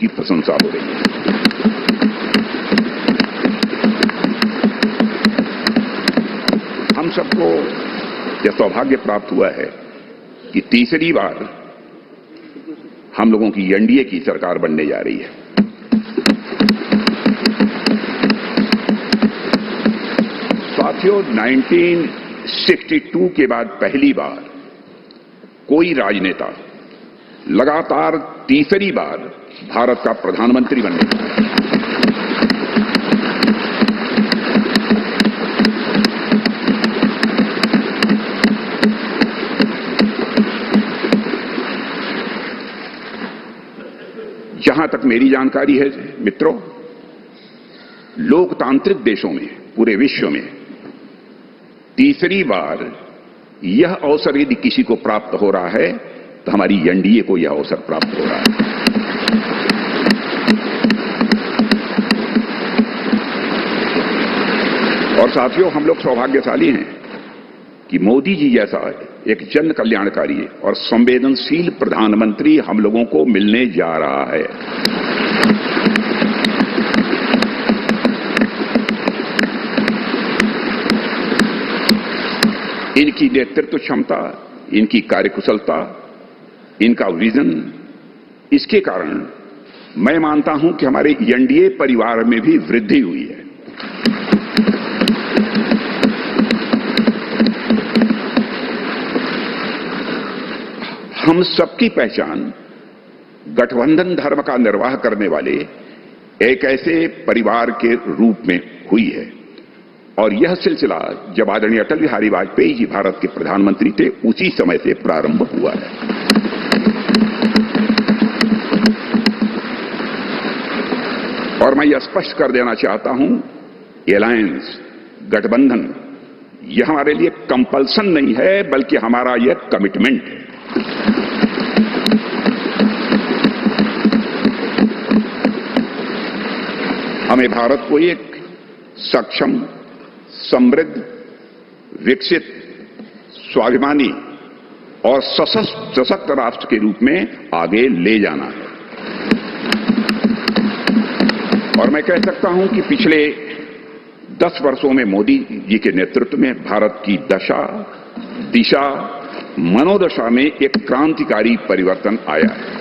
की प्रशंसा हो रही है। हम सबको यह सौभाग्य प्राप्त हुआ है कि तीसरी बार हम लोगों की एनडीए की सरकार बनने जा रही है। साथियों, 1962 के बाद पहली बार कोई राजनेता लगातार तीसरी बार भारत का प्रधानमंत्री बनने जा रहा है। जहां तक मेरी जानकारी है मित्रों, लोकतांत्रिक देशों में पूरे विश्व में तीसरी बार यह अवसर यदि किसी को प्राप्त हो रहा है तो हमारी एनडीए को यह अवसर प्राप्त हो रहा है। और साथियों, हम लोग सौभाग्यशाली हैं कि मोदी जी जैसा एक जन कल्याणकारी और संवेदनशील प्रधानमंत्री हम लोगों को मिलने जा रहा है। इनकी नेतृत्व क्षमता, इनकी कार्यकुशलता, इनका विजन, इसके कारण मैं मानता हूं कि हमारे एनडीए परिवार में भी वृद्धि हुई है। हम सबकी पहचान गठबंधन धर्म का निर्वाह करने वाले एक ऐसे परिवार के रूप में हुई है और यह सिलसिला जब आदरणीय अटल बिहारी वाजपेयी जी भारत के प्रधानमंत्री थे उसी समय से प्रारंभ हुआ है। और मैं यह स्पष्ट कर देना चाहता हूं, एलायंस, गठबंधन, यह हमारे लिए कंपल्सन नहीं है बल्कि हमारा यह कमिटमेंट है। हमें भारत को एक सक्षम, समृद्ध, विकसित, स्वाभिमानी और सशक्त राष्ट्र के रूप में आगे ले जाना है। और मैं कह सकता हूं कि पिछले 10 वर्षों में मोदी जी के नेतृत्व में भारत की दशा, दिशा, मनोदशा में एक क्रांतिकारी परिवर्तन आया है।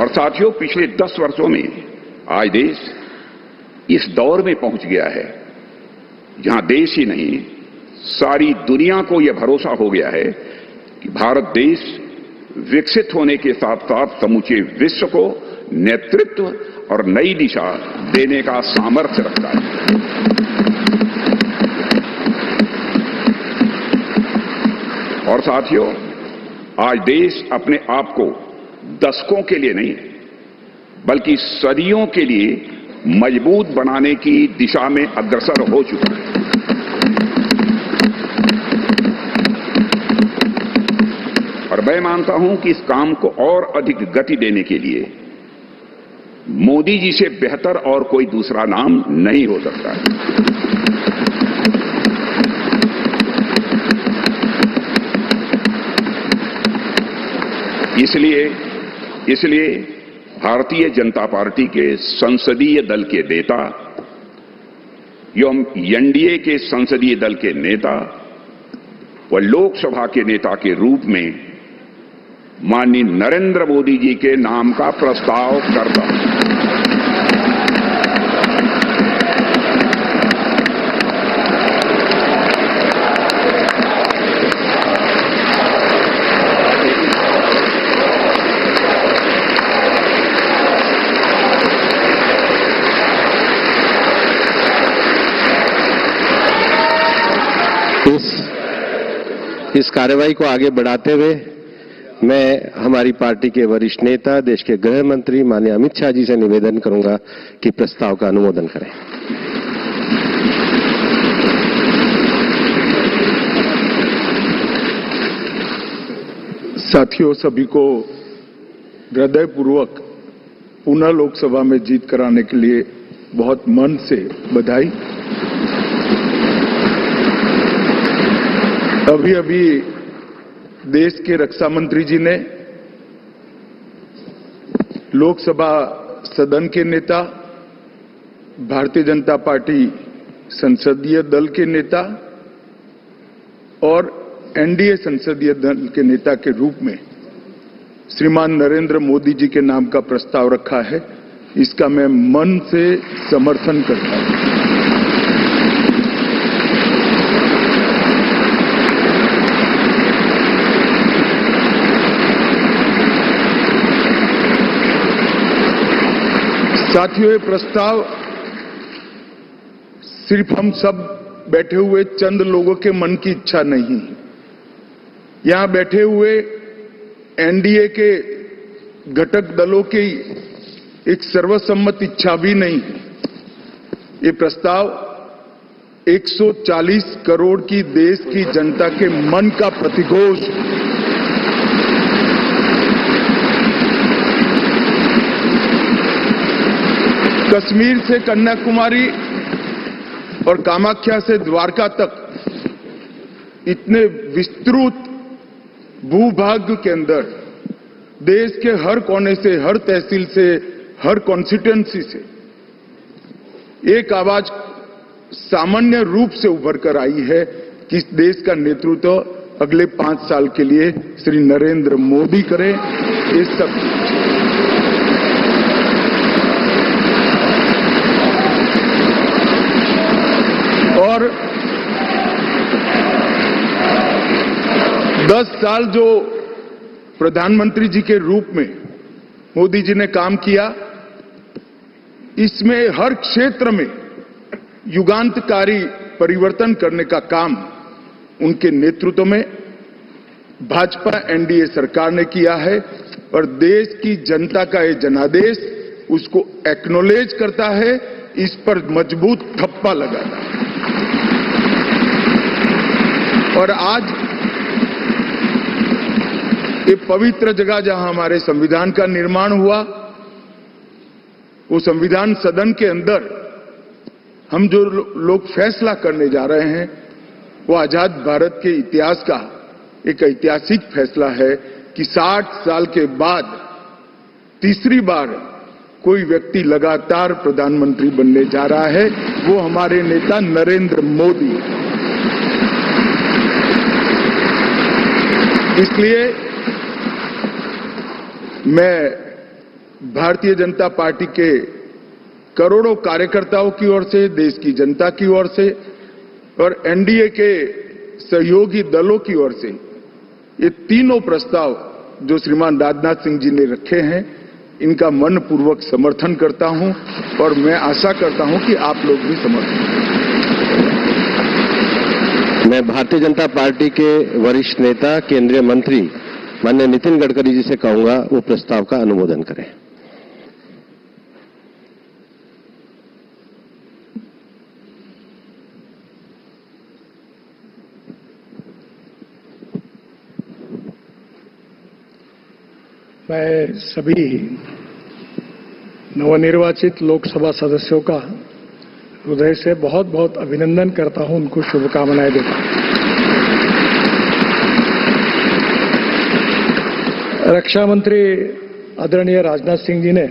और साथियों, पिछले 10 वर्षों में आज देश इस दौर में पहुंच गया है जहां देश ही नहीं सारी दुनिया को यह भरोसा हो गया है कि भारत देश विकसित होने के साथ साथ समूचे विश्व को नेतृत्व और नई दिशा देने का सामर्थ्य रखता है। और साथियों, आज देश अपने आप को दशकों के लिए नहीं बल्कि सदियों के लिए मजबूत बनाने की दिशा में अग्रसर हो चुका है। और मैं मानता हूं कि इस काम को और अधिक गति देने के लिए मोदी जी से बेहतर और कोई दूसरा नाम नहीं हो सकता है। इसलिए भारतीय जनता पार्टी के संसदीय दल के नेता एवं एनडीए के संसदीय दल के नेता व लोकसभा के नेता के रूप में माननीय नरेंद्र मोदी जी के नाम का प्रस्ताव करता हूं। इस कार्यवाही को आगे बढ़ाते हुए मैं हमारी पार्टी के वरिष्ठ नेता, देश के गृह मंत्री माननीय अमित शाह जी से निवेदन करूंगा कि प्रस्ताव का अनुमोदन करें। साथियों, सभी को हृदयपूर्वक पुनः लोकसभा में जीत कराने के लिए बहुत मन से बधाई। अभी देश के रक्षा मंत्री जी ने, लोकसभा सदन के नेता, भारतीय जनता पार्टी संसदीय दल के नेता और एनडीए संसदीय दल के नेता के रूप में श्रीमान नरेंद्र मोदी जी के नाम का प्रस्ताव रखा है। इसका मैं मन से समर्थन करता हूं। साथियों, ये प्रस्ताव सिर्फ हम सब बैठे हुए चंद लोगों के मन की इच्छा नहीं है। यहां बैठे हुए एनडीए के घटक दलों की एक सर्वसम्मत इच्छा भी नहीं है। ये प्रस्ताव 140 करोड़ की देश की जनता के मन का प्रतिघोष। कश्मीर से कन्याकुमारी और कामाख्या से द्वारका तक इतने विस्तृत भूभाग के अंदर देश के हर कोने से, हर तहसील से, हर कॉन्स्टिट्यूएंसी से एक आवाज सामान्य रूप से उभर कर आई है कि इस देश का नेतृत्व अगले 5 साल के लिए श्री नरेंद्र मोदी करें। ये सब और 10 साल जो प्रधानमंत्री जी के रूप में मोदी जी ने काम किया, इसमें हर क्षेत्र में युगांतकारी परिवर्तन करने का काम उनके नेतृत्व में भाजपा एनडीए सरकार ने किया है और देश की जनता का ये जनादेश उसको एक्नॉलेज करता है, इस पर मजबूत ठप्पा लगाता है। और आज ये पवित्र जगह जहां हमारे संविधान का निर्माण हुआ, वो संविधान सदन के अंदर हम जो लोग फैसला करने जा रहे हैं, वो आजाद भारत के इतिहास का एक ऐतिहासिक फैसला है कि 60 साल के बाद तीसरी बार कोई व्यक्ति लगातार प्रधानमंत्री बनने जा रहा है, वो हमारे नेता नरेंद्र मोदी। इसलिए मैं भारतीय जनता पार्टी के करोड़ों कार्यकर्ताओं की ओर से, देश की जनता की ओर से और एनडीए के सहयोगी दलों की ओर से ये तीनों प्रस्ताव जो श्रीमान राजनाथ सिंह जी ने रखे हैं, इनका मनपूर्वक समर्थन करता हूं और मैं आशा करता हूं कि आप लोग भी समर्थन करें। मैं भारतीय जनता पार्टी के वरिष्ठ नेता, केंद्रीय मंत्री माननीय नितिन गडकरी जी से कहूंगा वो प्रस्ताव का अनुमोदन करें। मैं सभी नवनिर्वाचित लोकसभा सदस्यों का हृदय से बहुत बहुत अभिनंदन करता हूं, उनको शुभकामनाएं देता हूं। रक्षा मंत्री आदरणीय राजनाथ सिंह जी ने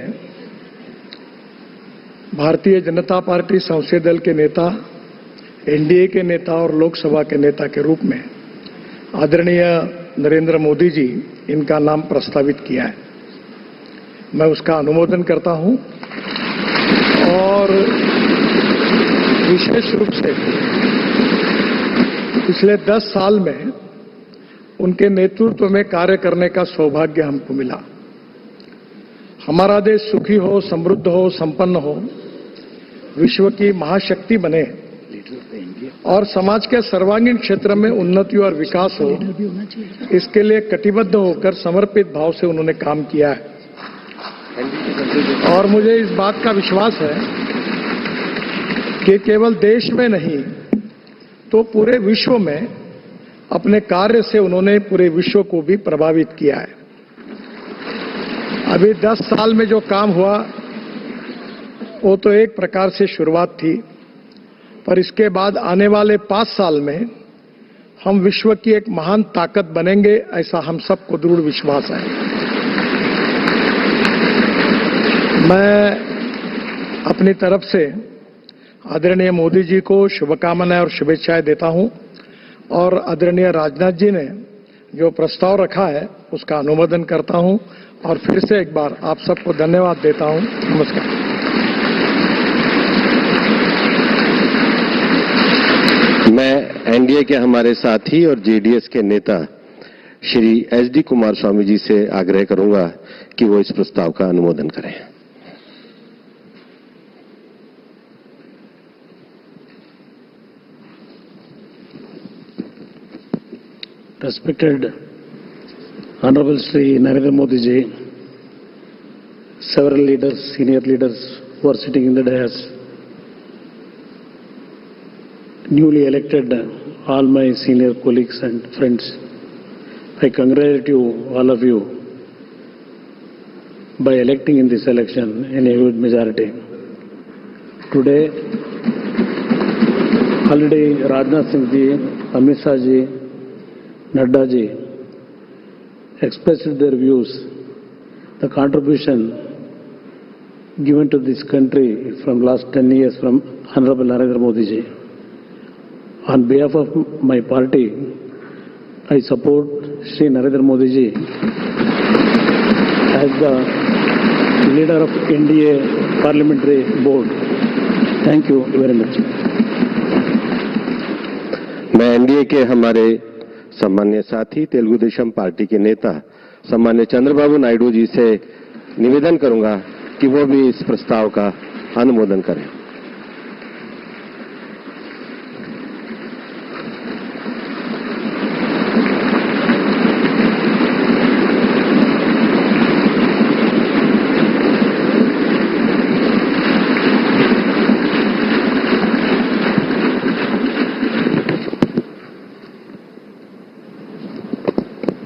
भारतीय जनता पार्टी संसदीय दल के नेता, एनडीए के नेता और लोकसभा के नेता के रूप में आदरणीय नरेंद्र मोदी जी इनका नाम प्रस्तावित किया है। मैं उसका अनुमोदन करता हूं और विशेष रूप से पिछले 10 साल में उनके नेतृत्व में कार्य करने का सौभाग्य हमको मिला। हमारा देश सुखी हो, समृद्ध हो, संपन्न हो, विश्व की महाशक्ति बने और समाज के सर्वांगीण क्षेत्र में उन्नति और विकास हो, इसके लिए कटिबद्ध होकर समर्पित भाव से उन्होंने काम किया है। और मुझे इस बात का विश्वास है कि केवल देश में नहीं तो पूरे विश्व में अपने कार्य से उन्होंने पूरे विश्व को भी प्रभावित किया है। अभी 10 साल में जो काम हुआ वो तो एक प्रकार से शुरुआत थी, पर इसके बाद आने वाले 5 साल में हम विश्व की एक महान ताकत बनेंगे, ऐसा हम सबको दृढ़ विश्वास है। मैं अपनी तरफ से आदरणीय मोदी जी को शुभकामनाएं और शुभेच्छाएं देता हूं और आदरणीय राजनाथ जी ने जो प्रस्ताव रखा है उसका अनुमोदन करता हूं और फिर से एक बार आप सबको धन्यवाद देता हूं। नमस्कार। मैं एनडीए के हमारे साथी और जेडीएस के नेता श्री एचडी कुमार स्वामी जी से आग्रह करूंगा कि वो इस प्रस्ताव का अनुमोदन करें। Respected Honorable Shri Narendra Modi ji, several leaders, senior leaders who are sitting in the dais, newly elected all my senior colleagues and friends, I congratulate you, all of you, by electing in this election in a huge majority. Today, already Rajnath Singh ji, Amit Shah ji, Nadda ji expressed their views, the contribution given to this country from last 10 years from Honorable Narendra Modi ji. On behalf of my party, I support Shri Narendra Modi ji as the leader of NDA Parliamentary Board. Thank you very much. मैं NDA के हमारे सम्मान्य साथी Telugu Desam party के नेता सम्मान्य चंद्रबाबू नायडू जी से निवेदन करूंगा कि वो भी इस प्रस्ताव का अनुमोदन करें।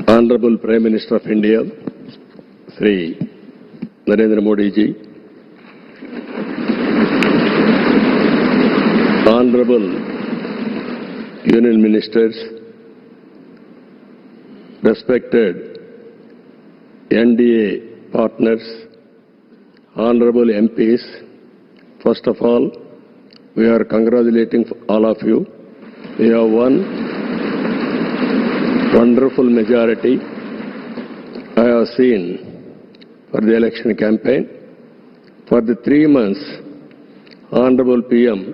Honorable Prime Minister of India, Shri Narendra Modi ji, Honorable Union Ministers, respected NDA partners, Honorable MPs, first of all, we are congratulating all of you. We have won wonderful majority I have seen for the election campaign. For the 3 months, Honorable PM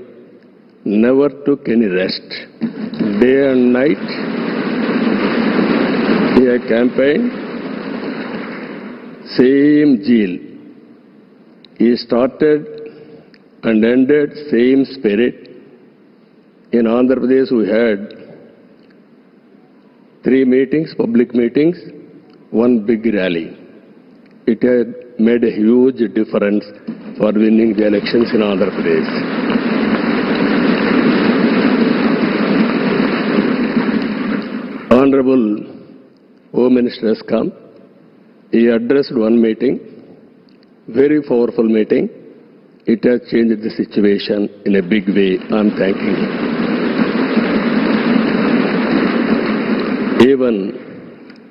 never took any rest. Day and night, he had campaigned, same zeal. He started and ended same spirit. In Andhra Pradesh, we had 3 meetings, public meetings, 1 big rally. It had made a huge difference for winning the elections in Andhra Pradesh. Honorable Home Minister has come. He addressed 1 meeting, very powerful meeting. It has changed the situation in a big way. I am thanking him. Even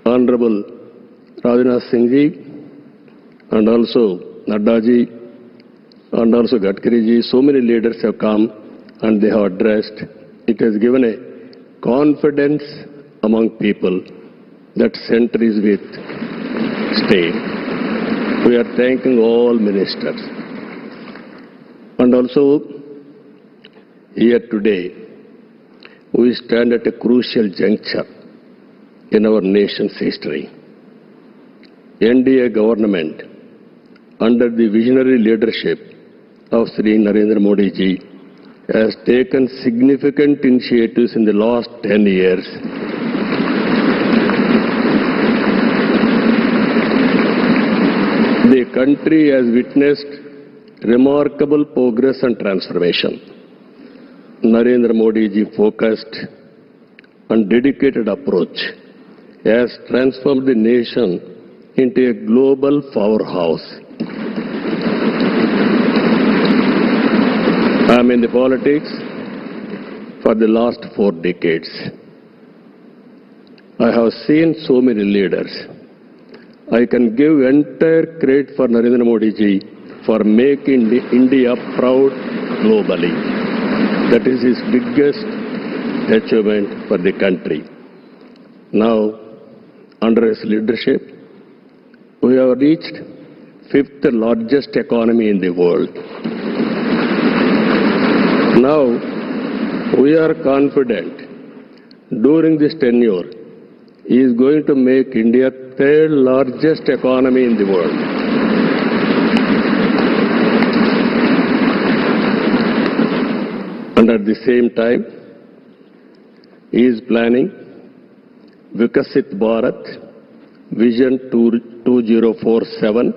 Honorable Rajnath Singh ji and also Nadda ji and also Gadkari ji, so many leaders have come and they have addressed. It has given a confidence among people that center is with state. We are thanking all ministers. And also here today, we stand at a crucial juncture in our nation's history. NDA government, under the visionary leadership of Shri Narendra Modi ji, has taken significant initiatives in the last 10 years. The country has witnessed remarkable progress and transformation. Narendra Modi ji focused and dedicated approach has transformed the nation into a global powerhouse. I am in the politics for the last 4 decades. I have seen so many leaders. I can give entire credit for Narendra Modi ji for making India proud globally. That is his biggest achievement for the country. Now, under his leadership, we have reached fifth largest economy in the world. Now, we are confident during this tenure, he is going to make India third largest economy in the world. And at the same time, he is planning Vikasit Bharat Vision 2047.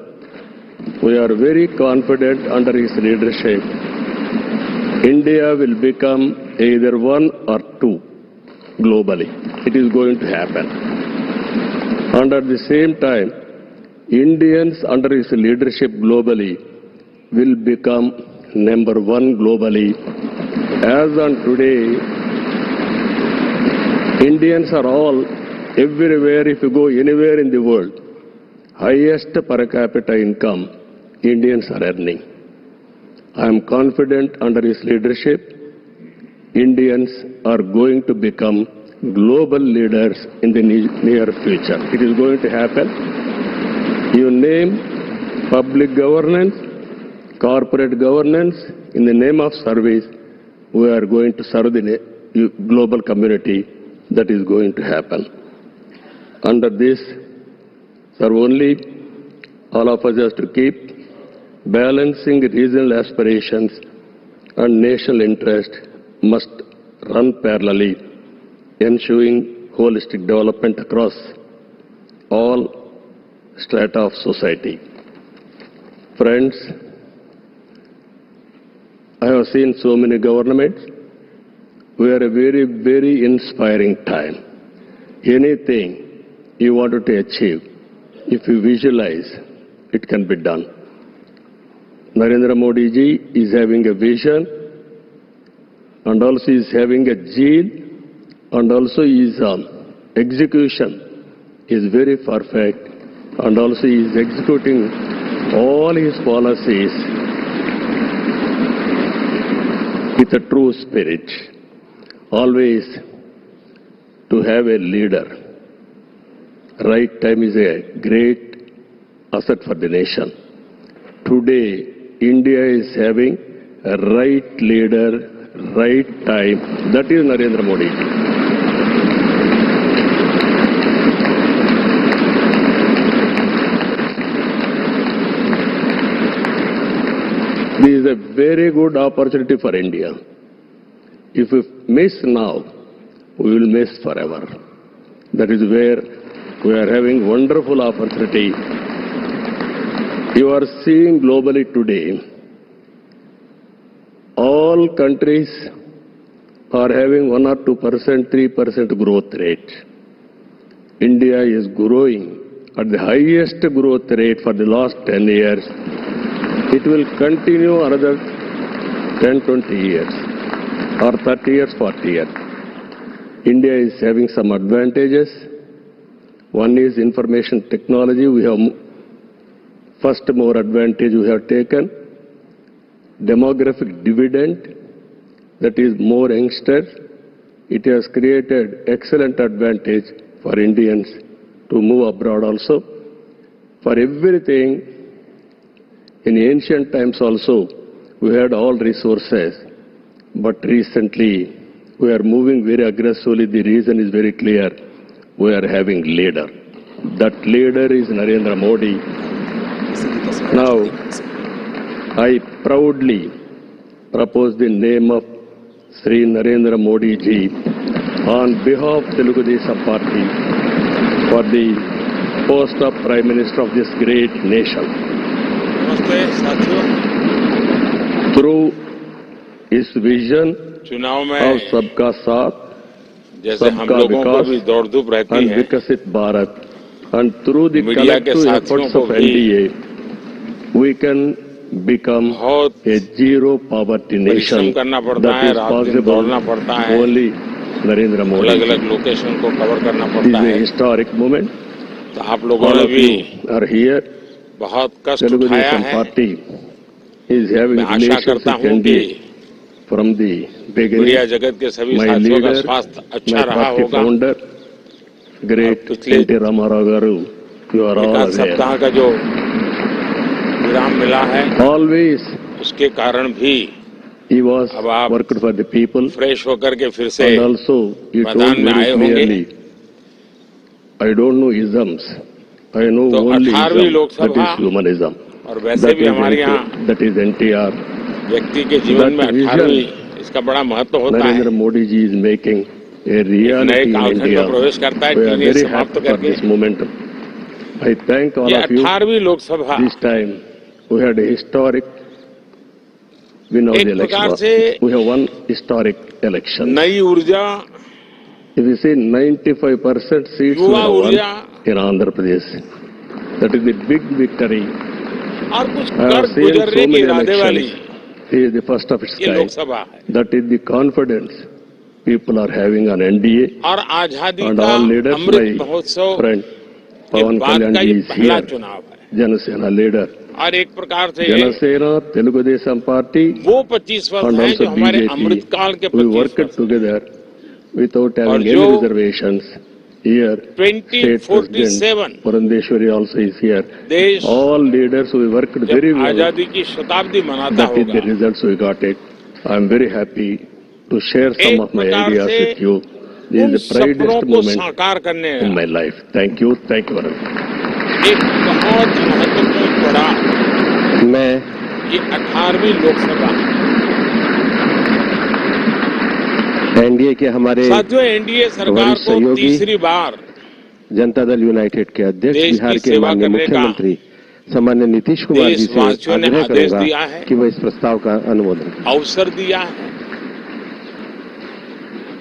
We are very confident under his leadership, India will become either one or two globally. It is going to happen. And at the same time, Indians under his leadership globally will become number one globally. As on today, Indians are all everywhere. If you go anywhere in the world, highest per capita income Indians are earning. I am confident under his leadership, Indians are going to become global leaders in the near future. It is going to happen. You name public governance, corporate governance, in the name of service, we are going to serve the global community. That is going to happen. Under this, sir, only all of us have to keep balancing regional aspirations and national interest must run parallelly, ensuring holistic development across all strata of society. Friends, I have seen so many governments. We are a very, very inspiring time. Anything you wanted to achieve, if you visualize, it can be done. Narendra Modi ji is having a vision, and also is having a zeal, and also his execution is very perfect, and also he is executing all his policies with a true spirit. Always to have a leader. Right time is a great asset for the nation. Today, India is having a right leader, right time. That is Narendra Modi. This is a very good opportunity for India. If we miss now, we will miss forever. That is where we are having wonderful opportunity. You are seeing globally today, all countries are having 1 or 2%, 3% growth rate. India is growing at the highest growth rate for the last 10 years. It will continue another 10, 20 years. Or 30 years, 40 years. India is having some advantages. One is information technology. We have first more advantage we have taken. Demographic dividend, that is more youngsters. It has created excellent advantage for Indians to move abroad also. For everything, in ancient times also, we had all resources. But recently, we are moving very aggressively. The reason is very clear. We are having leader. That leader is Narendra Modi. Now, I proudly propose the name of Sri Narendra Modi ji on behalf of Telugu Desam Party for the post of Prime Minister of this great nation. Through इस vision चुनाव में और सबका साथ, जैसे हम लोगों को भी दौड़ धूप रहती है, विकसित Bharat, and through the media के collective साथियों efforts को of भी NDA, we can become बहुत a zero poverty परिश्रम nation. करना पड़ता That है, is रात दिन possible दौड़ना पड़ता है, only Narendra Modi. अलग अलग लोकेशन को कवर करना This पड़ता is a है। historic moment. तो आप लोगों All ने of भी you are here. बहुत कष्ट Telugu उठाया Desam है। Party is having मैं आशा relations करता with हूं कि NDA from the media beginning. जगत के सभी My साथियों का leader, स्वास्थ्य my अच्छा रहा party होगा। founder, great पिछले N.T. Ramarao Garu, you are all एकाध aware. सप्ताह का जो विराम मिला है Always उसके कारण भी he was अब आप worked for the people, fresh होकर के फिर से and also he मैदान told में आए very होंगे। clearly, I don't know isms, I know तो only 18वीं ism, Lok Sabha that is humanism. और वैसे भी हमारे यहाँ That is NTR. व्यक्ति के जीवन में that vision 18वीं इसका बड़ा महत्व होता है। Narendra Modi ji is making a एक नए reality in कालखंड India. में प्रवेश करता है We are टीवी very समाप्त happy for करके। this momentum. I thank all ये of you. 18वीं Lok Sabha This time we had a historic win of एक the प्रकार election. से We have won historic election. नई ऊर्जा, If you say 95% seats we युवा have won ऊर्जा in Andhra Pradesh. That is the big victory. और कुछ I have कर seen गुजरने so की many इरादे वाली elections. This is the first of its ये kind. लोकसभा है। That is the confidence people are having on NDA. और आजादी And का all leaders, अमृत my महोत्सव friend के Pawan बाद Kalyan का ji ये is पहला here. चुनाव है। Janasena leader. और एक प्रकार से Janasena, Telugu Desam Party, वो 25 वर्ष and हैं also जो हमारे BJP. अमृतकाल के We 25 worked वर्ष together without having और any जो reservations. Here, State 2047 President Purandeshwari also is here. देश All leaders we worked very जब well. आजादी की शताब्दी मनाता That is होगा, the results we got it. I am very happy to share some एक of my प्रकार ideas से with you. This उन is the सपनों proudest को moment साकार करने in my का life. Thank you very much. एक बहुत महत्वपूर्ण पड़ाव मैं ये 18वीं लोकसभा। एनडीए के हमारे साथियों, एनडीए सरकार वरिष्ठ को सहयोगी तीसरी बार जनता दल यूनाइटेड के अध्यक्ष देश बिहार की के सेवा माननीय करने का मुख्यमंत्री सम्मान्य नीतीश कुमार जी से देशवासियों ने आग्रह आदेश करूंगा दिया है, कि वह इस प्रस्ताव का अनुमोदन करें। अवसर दिया है।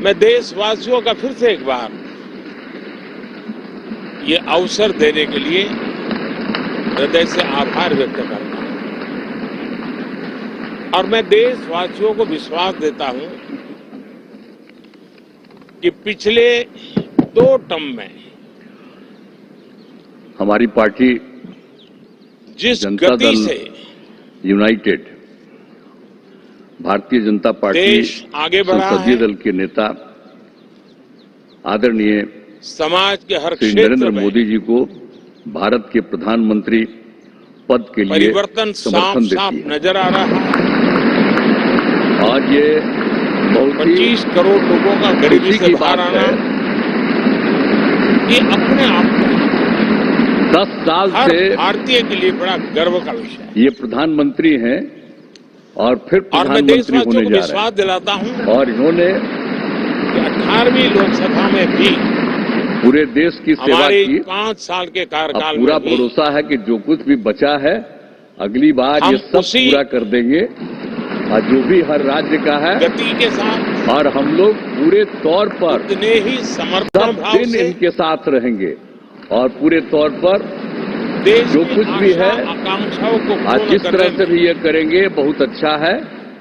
मैं देशवासियों का फिर से एक बार ये अवसर देने के लिए हृदय से आभार व्यक्त करता हूं और मैं देशवासियों को विश्वास देता हूं कि पिछले 2 टर्म में हमारी पार्टी जिस जनता गति दल से यूनाइटेड भारतीय जनता पार्टी देश आगे बढ़ा संसदीय है, दल के नेता आदरणीय समाज के हर श्री क्षेत्र नरेंद्र में मोदी जी को भारत के प्रधानमंत्री पद के लिए परिवर्तन साफ समर्थन साफ देती है। नजर आ रहा है। आज ये बहुत ही 25 करोड़ लोगों का गरीबी खुशी से की बाहर बात आना है। ये अपने आप में 10 साल हर से भारतीय के लिए बड़ा गर्व का विषय है ये प्रधानमंत्री हैं और फिर और मैं प्रधानमंत्री देशवासियों होने को जा रहे विश्वास दिलाता हूं हैं और इन्होंने कि 18वीं लोकसभा में भी पूरे देश की सेवा हमारे की। 5 साल के अब कार्यकाल पूरा में भी भरोसा है कि जो कुछ भी बचा है अगली बार हम ये सब उसी पूरा कर देंगे और जो भी हर राज्य का है गति के साथ और हम लोग पूरे तौर पर उतने ही समर्पण सब भाव दिन से इनके साथ रहेंगे और पूरे तौर पर देश जो की कुछ भी आशा, है, आकांक्षाओं को आज पूर्ण जिस तरह करने से में भी ये करेंगे बहुत अच्छा है।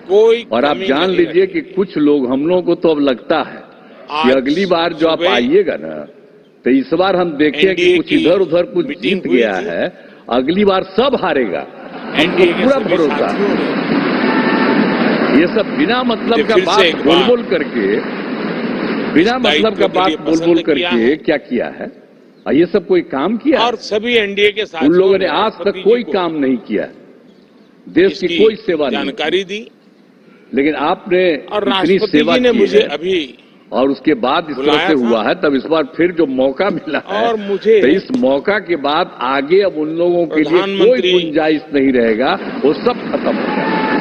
कोई और आप कमी जान नहीं लीजिए रखेंगे। कि कुछ लोग हम लोगों को तो अब लगता है कि आज अगली बार जो आप सुबह आइएगा ना तो इस बार हम देखें कि NDA कुछ की इधर उधर कुछ मीटिंग जीत हुई गया थी। है, अगली बार सब हारेगा। हमको एनडीए के पूरा सभी भरोसा है। साथियों ने ये सब बिना मतलब ये का फिर से बात एक बोल बार बोल करके बिना इस मतलब का दायित्व के बात लिए बोल बोल पसंद किया करके है। क्या किया है और ये सब कोई काम किया है? और सभी एनडीए के साथियों उन लोगों ने आज राष्ट्रपति तक जी कोई को काम नहीं किया, देश की इसकी कोई सेवा नहीं की। जानकारी दी लेकिन आपने और इतनी राष्ट्रपति सेवा जी ने की मुझे है अभी और उसके बाद इस तरह बुलाया से था। हुआ है, तब इस बार फिर जो मौका मिला है और मुझे तो इस मौका के बाद आगे अब उन लोगों के लिए कोई प्रधानमंत्री गुंजाइश नहीं रहेगा, वो सब खत्म हो जाएगा।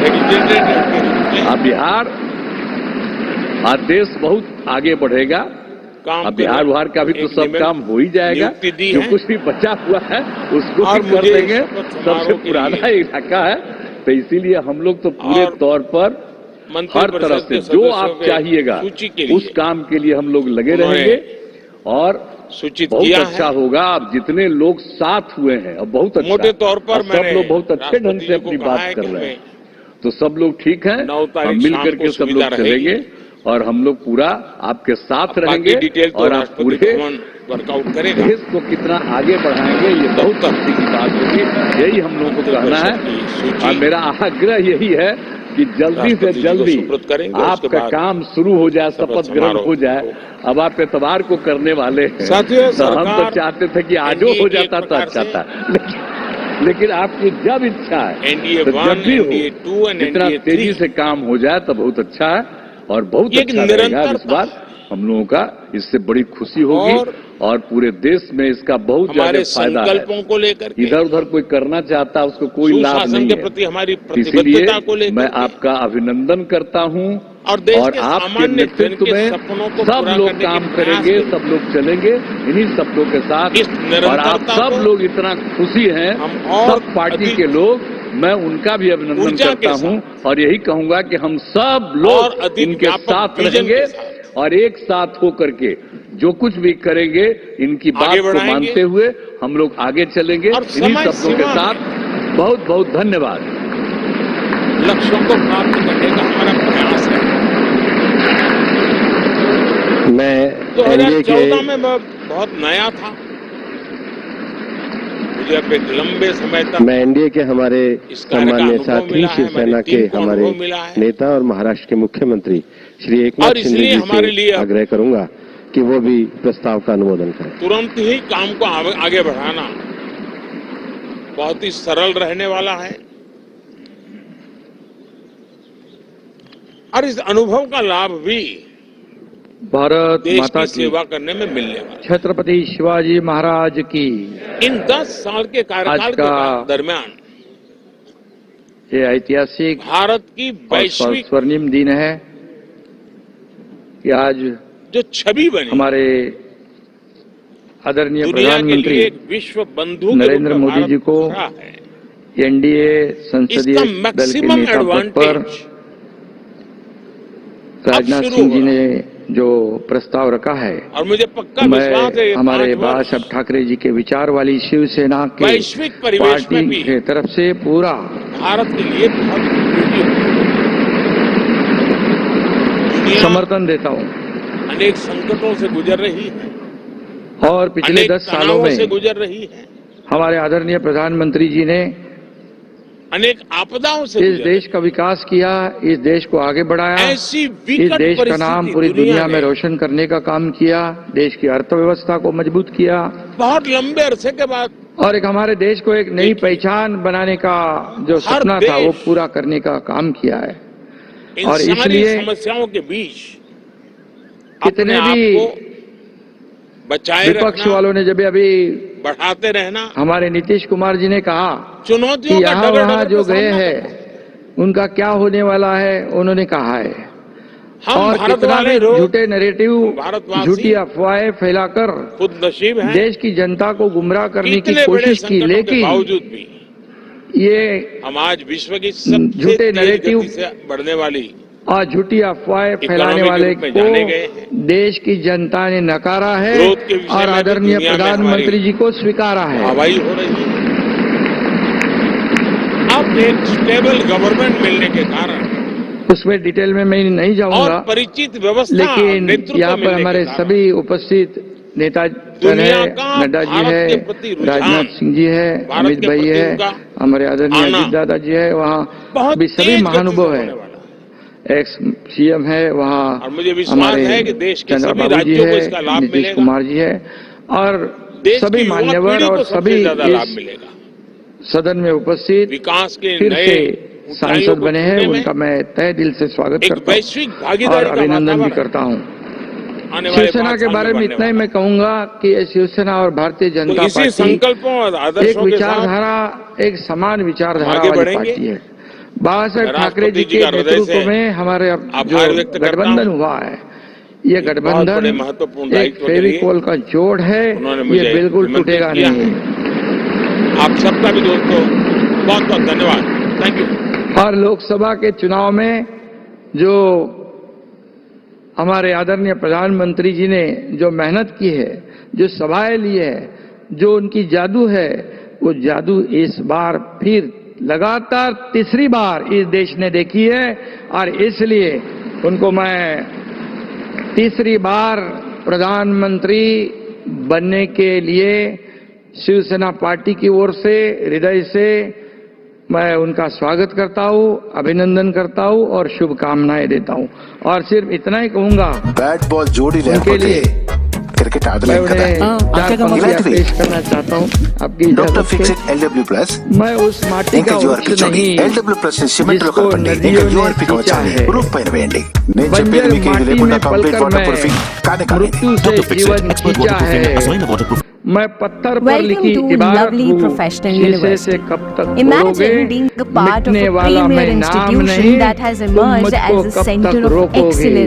रिप्रेजेंटेटिव के रूप में अब बिहार, आज देश बहुत आगे बढ़ेगा। काम अब बिहार करने बिहार का भी तो एक सब निमित्त काम हो ही जाएगा। नियुक्ति दी जो है। कुछ भी बचा हुआ है उसको और भी कर मुझे देंगे। शपथ सबसे समारोह के पुराना लिए इलाका है तो इसीलिए हम लोग तो पूरे और तौर पर हर मंत्रिपरिषद तरफ के से जो सदस्यों आप के चाहिएगा सूची के लिए उस काम के लिए हम लोग लगे उन्होंने रहेंगे और सूचित बहुत किया अच्छा है। होगा। अब जितने लोग साथ हुए हैं अब बहुत अच्छा, मोटे तौर पर और सब मैंने लोग बहुत अच्छे ढंग राष्ट्रपति से जी को अपनी कहा बात है कर कि रहे हैं, हमें तो सब लोग ठीक हैं 9 तारीख और मिल शाम करके को सब सुविधा लोग रहेगी। चलेंगे और हम लोग पूरा आपके साथ रहेंगे डिटेल तो और आप राष्ट्रपति पूरे भवन वर्कआउट करेगा। देश को कितना आगे बढ़ाएंगे ये बहुत अच्छी की बात होगी। यही हम लोगों को कहना है और मेरा आग्रह यही है कि जल्दी से जल्दी आपका काम शुरू हो जाए, शपथ ग्रहण हो जाए। अब आप एतवार को करने वाले हैं, तो हम तो चाहते थे कि आज हो जाता तो अच्छा था, लेकिन आपकी जब इच्छा है तो जब भी हो, जितना तेजी से काम हो जाए तो बहुत अच्छा है और बहुत अच्छा रहेगा। इस बार हम लोगों का इससे बड़ी खुशी होगी और पूरे देश में इसका बहुत ज्यादा फायदा है। संकल्पों को लेकर इधर उधर कोई करना चाहता है उसको कोई लाभ नहीं के प्रति हमारी है। प्रतिबद्धता को इसलिए मैं आपका अभिनंदन करता हूं और आपके नेतृत्व में सब लोग काम करेंगे, सब लोग चलेंगे इन्हीं शब्दों के साथ। और आप सब लोग इतना खुशी हैं, सब पार्टी के लोग, मैं उनका भी अभिनंदन करता हूं और यही कहूंगा कि हम सब लोग इनके साथ रहेंगे और एक साथ होकर के जो कुछ भी करेंगे इनकी बात को मानते हुए हम लोग आगे चलेंगे इन्हीं शब्दों के साथ। बहुत बहुत धन्यवाद। लक्ष्यों को प्राप्त करने का हमारा प्रयास है। मैं 2014 में मैं बहुत नया था, मुझे अब एक लंबे समय तक मैं एनडीए के हमारे सम्मानीय साथी शिवसेना के हमारे नेता और महाराष्ट्र के मुख्यमंत्री श्री एकनाथ शिंदे जी से आग्रह करूंगा कि वो भी प्रस्ताव का अनुमोदन करें। तुरंत ही काम को आगे बढ़ाना बहुत ही सरल रहने वाला है और इस अनुभव का लाभ भी भारत देश माता की की सेवा करने में मिलने वाला है। छत्रपति शिवाजी महाराज की इन 10 साल के कार्यकाल के दरमियान ये ऐतिहासिक भारत की वैश्विक स्वर्णिम दिन है कि आज जो छवि बनी हमारे आदरणीय दुनिया के लिए प्रधानमंत्री एक विश्व बंधु नरेंद्र मोदी जी को एनडीए संसदीय दल के नेता पद पर राजनाथ सिंह जी ने जो प्रस्ताव रखा है और मुझे पक्का विश्वास है मैं हमारे बाला साहब ठाकरे जी के विचार वाली शिवसेना के वैश्विक परिवेश में भी पार्टी के तरफ से पूरा भारत के लिए बहुत उपयोगी दुनिया समर्थन देता हूं अनेक संकटों से गुजर रही है और पिछले अनेक 10 सालों तनावों से में गुजर रही है, हमारे आदरणीय प्रधानमंत्री जी ने अनेक आपदाओं से इस देश का विकास किया, इस देश को आगे बढ़ाया, ऐसी इस विकट देश का नाम परिस्थिति पूरी दुनिया में में रोशन करने का काम किया, देश की अर्थव्यवस्था को मजबूत किया बहुत लंबे अरसे के बाद और एक हमारे देश को एक नई पहचान बनाने का जो सपना था वो पूरा करने का काम किया है। इन और सारी इसलिए समस्याओं के बीच कितने अपने भी आप को बचाए विपक्ष रखना, वालों ने जब अभी बढ़ाते रहना, हमारे नीतीश कुमार जी ने कहा चुनौतियों कि का यहाँ डगर वहाँ डगर जो का गए सामना हैं उनका क्या होने वाला है उन्होंने कहा है। हम और भारत कितना वाले भी लोग, झूठे नैरेटिव, भारतवासी झूठी अफवाहें फैलाकर खुद नसीब है देश की जनता को गुमराह करने की इतने बड़े कोशिश की, संकटों के लेकिन बावजूद भी ये हम आज विश्व की सबसे झूठे तेज नैरेटिव गति से बढ़ने वाली और झूठी अफवाहें फैलाने इकोनॉमी के वाले रूप में जाने गए हैं। को देश की जनता ने नकारा है ग्रोथ के विषय और में भी आदरणीय दुनिया में प्रधानमंत्री हमारी जी को स्वीकारा है। हवाई हो रही है। अब एक स्टेबल गवर्नमेंट मिलने के कारण उसमें डिटेल में मैं नहीं और जाऊंगा, परिचित व्यवस्था लेकिन नेतृत्व यहाँ पर मिलने के हमारे कारण सभी उपस्थित नेता दुनिया है, का नड्डा जी भारत है, के प्रति रुझान, राजनाथ सिंह जी है, भारत अमित के भाई प्रति है, उनका हमारे आदरणीय आना अजीत दादा जी है, वहाँ बहुत भी सभी तेज गति से महानुभव होने है, वाला है। एक्स सीएम है, और वहाँ मुझे विश्वास हमारे है कि देश के सभी चंद्रबाबू जी राज्यों को है, इसका लाभ नीतीश मिलेगा। कुमार जी है और देश की सभी युवा मान्यवर पीढ़ी और को सबसे सभी ज्यादा लाभ इस मिलेगा। सदन में उपस्थित विकास के फिर नए से ऊंचाइयों सांसद को बने हैं, छूने में उनका मैं तय दिल से स्वागत एक करता हूँ वैश्विक और भागीदारी का अभिनंदन भी वातावरण करता हूँ। आने वाले शिवसेना 5 के साल बारे में बनने इतना ही वाला मैं कहूंगा कि ये शिवसेना और भारतीय है। जनता तो इसी पार्टी संकल्पों और एक आदर्शों के साथ विचारधारा, एक समान विचारधारा आगे वाली बढ़ेंगे। पार्टी है। बाला साहेब ठाकरे राष्ट्रपति जी जी के का हृदय नेतृत्व से में हमारे जो आभार व्यक्त करता गठबंधन हूं। हुआ है, ये बहुत गठबंधन बड़े महत्वपूर्ण एक दायित्व के लिए फेविकोल का जोड़ है, उन्होंने मुझे ये बिल्कुल निमंत्रित टूटेगा किया नहीं। आप सबका भी दोस्तों बहुत बहुत धन्यवाद। Thank you. और लोकसभा के चुनाव में जो हमारे आदरणीय प्रधानमंत्री जी ने जो मेहनत की है, जो सभाएं ली है, जो उनकी जादू है, वो जादू इस बार फिर लगातार तीसरी बार इस देश ने देखी है और इसलिए उनको मैं तीसरी बार प्रधानमंत्री बनने के लिए शिवसेना पार्टी की ओर से हृदय से मैं उनका स्वागत करता हूं, अभिनंदन करता हूं और शुभकामनाएं देता हूं। और सिर्फ इतना ही कहूंगा, बैट बॉल जोड़ी उनके लिए क्रिकेट मैं उन्हें 4 पेश करना चाहता हूं। आपकी डॉक्टर फिक्सिट LW+, मैं उस माटी का वृक्ष नहीं जिसको नदियों ने खींचा है, बंजर माटी में पलकर मैं मृत्यु से जीवन खींचा है। मैं पत्थर पर लिखी इबारत हूँ, शीशे से कब तक खोलोगे, मिटने वाला मैं नाम नहीं, तुम मुझको कब तक रोकोगे।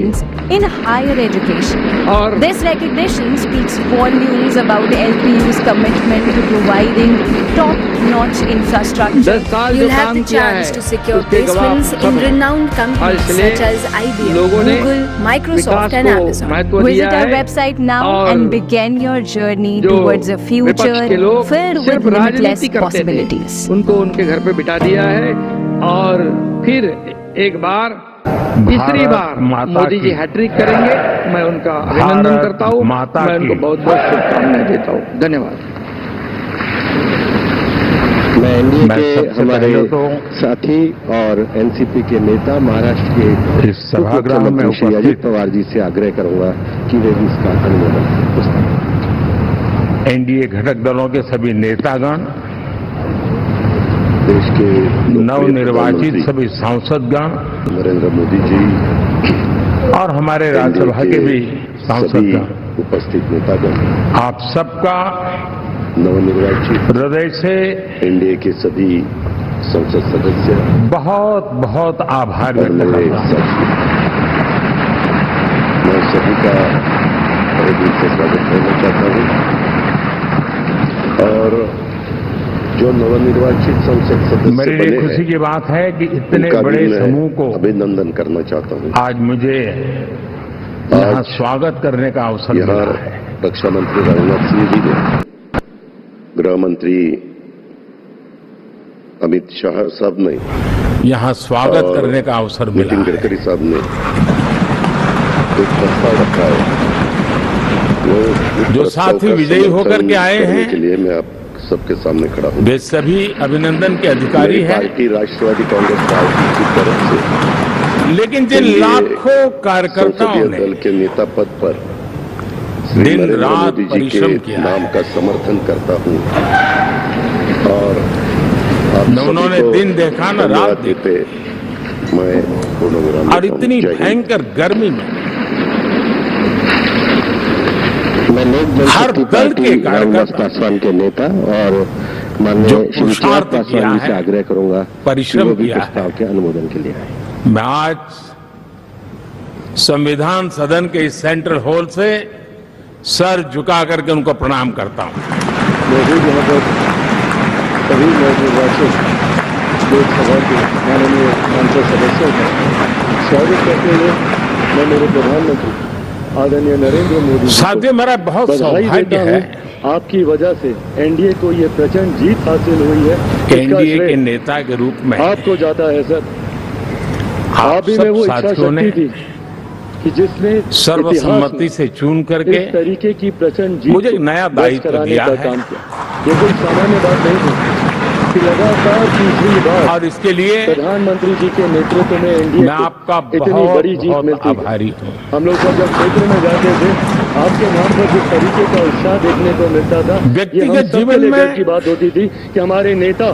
In higher education. और this recognition speaks volumes about LPU's commitment to providing top-notch infrastructure. You'll have the chance to secure placements in renowned companies such as IBM, Google, Microsoft and Amazon. Visit our website now and begin your journey towards a future filled with limitless possibilities. उनको उनके घर पे बिठा दिया है और फिर एक बार तीसरी बार मोदी जी हैट्रिक करेंगे। मैं उनका अभिनंदन करता हूँ, मैं उनको बहुत बहुत शुभकामनाएं देता हूँ। धन्यवाद। मैं एनडीए के हमारे साथी और एनसीपी के नेता महाराष्ट्र के इस सभागृह में श्री अजित पवार जी से आग्रह करूंगा कि वे भी इसका अनुमोदन। एनडीए घटक दलों के सभी नेतागण, देश के नवनिर्वाचित सभी सांसदगण, नरेंद्र मोदी जी और हमारे राज्यसभा के भी सांसदगण, उपस्थित नेतागण, आप सबका नवनिर्वाचित हृदय से एनडीए के सभी संसद सदस्य बहुत बहुत आभार व्यक्त करता हूं। मैं सभी का बड़े दिल से स्वागत करना चाहता हूं और जो नवनिर्वाचित संसद सदस्य मेरे लिए खुशी की बात है कि इतने बड़े समूह को अभिनंदन करना चाहता हूं। आज मुझे यहाँ स्वागत करने का अवसर मिला है। रक्षा मंत्री राजनाथ सिंह जी ने, गृह मंत्री अमित शाह साहब ने यहाँ स्वागत करने का अवसर मिला है। नितिन गडकरी साहब ने एक प्रस्ताव रखा है, वो जो साथी विजयी होकर के आए हैं के लिए मैं आप सबके सामने खड़ा हूं। वे सभी अभिनंदन के अधिकारी हैं। पार्टी राष्ट्रवादी कांग्रेस पार्टी की तरफ से, लेकिन जिन लाखों कार्यकर्ताओं ने दल के नेता पद पर दिन रात परिश्रम किया, नाम का समर्थन करता हूं और उन्होंने दिन देखा न रात देते, मैं पूर्ण विराम और इतनी भयंकर गर्मी में मैं लोक जनशक्ति पार्टी रामविलास पासवान के नेता और माननीय श्री चिराग पासवान जी से आग्रह करूंगा परिश्रम किया प्रस्ताव के अनुमोदन के लिए आए। मैं आज संविधान सदन के इस सेंट्रल हॉल से सर झुका करके उनको प्रणाम करता हूं। मौजूद यहाँ पर सभी नवनिर्वाचित लोकसभा के माननीय सांसद सदस्यों का स्वागत करते हुए मैं मेरे प्रधानमंत्री आदरणीय नरेंद्र मोदी साथियों, मेरा बहुत सौभाग्य है आपकी वजह से एनडीए को ये प्रचंड जीत हासिल हुई है। एनडीए के नेता के रूप में आपको जाता है सर। आप ही में वो इच्छा शक्ति थी कि जिसने सर्वसम्मति से चुन करके इस तरीके की प्रचंड जीत मुझे एक नया दायित्व दिया है। ये कोई सामान्य बात नहीं थी कि लगातार तीसरी बार और इसके लिए प्रधानमंत्री जी के नेतृत्व में एनडीए मैं आपका इतनी बड़ी जीत मिलती आभारी हूँ। हम लोग जब क्षेत्र में जाते थे, आपके नाम पर जिस तरीके का उत्साह देखने को मिलता था, व्यक्तिगत जीवन में की बात होती थी कि हमारे नेता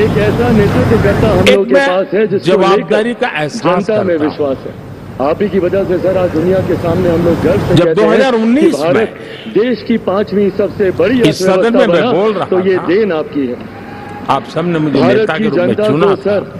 एक ऐसा नेतृत्व करता हम लोग के पास है जिसको जवाबदारी का एहसास जनता में विश्वास है। आप ही की वजह से सर आज दुनिया के सामने हम लोग गर्व से जब 2019 में भारत देश की 5वीं सबसे बड़ी इस सदन में मैं बोल रहा तो ये देन आपकी है। आप सबने मुझे नेता के रूप में चुना सर,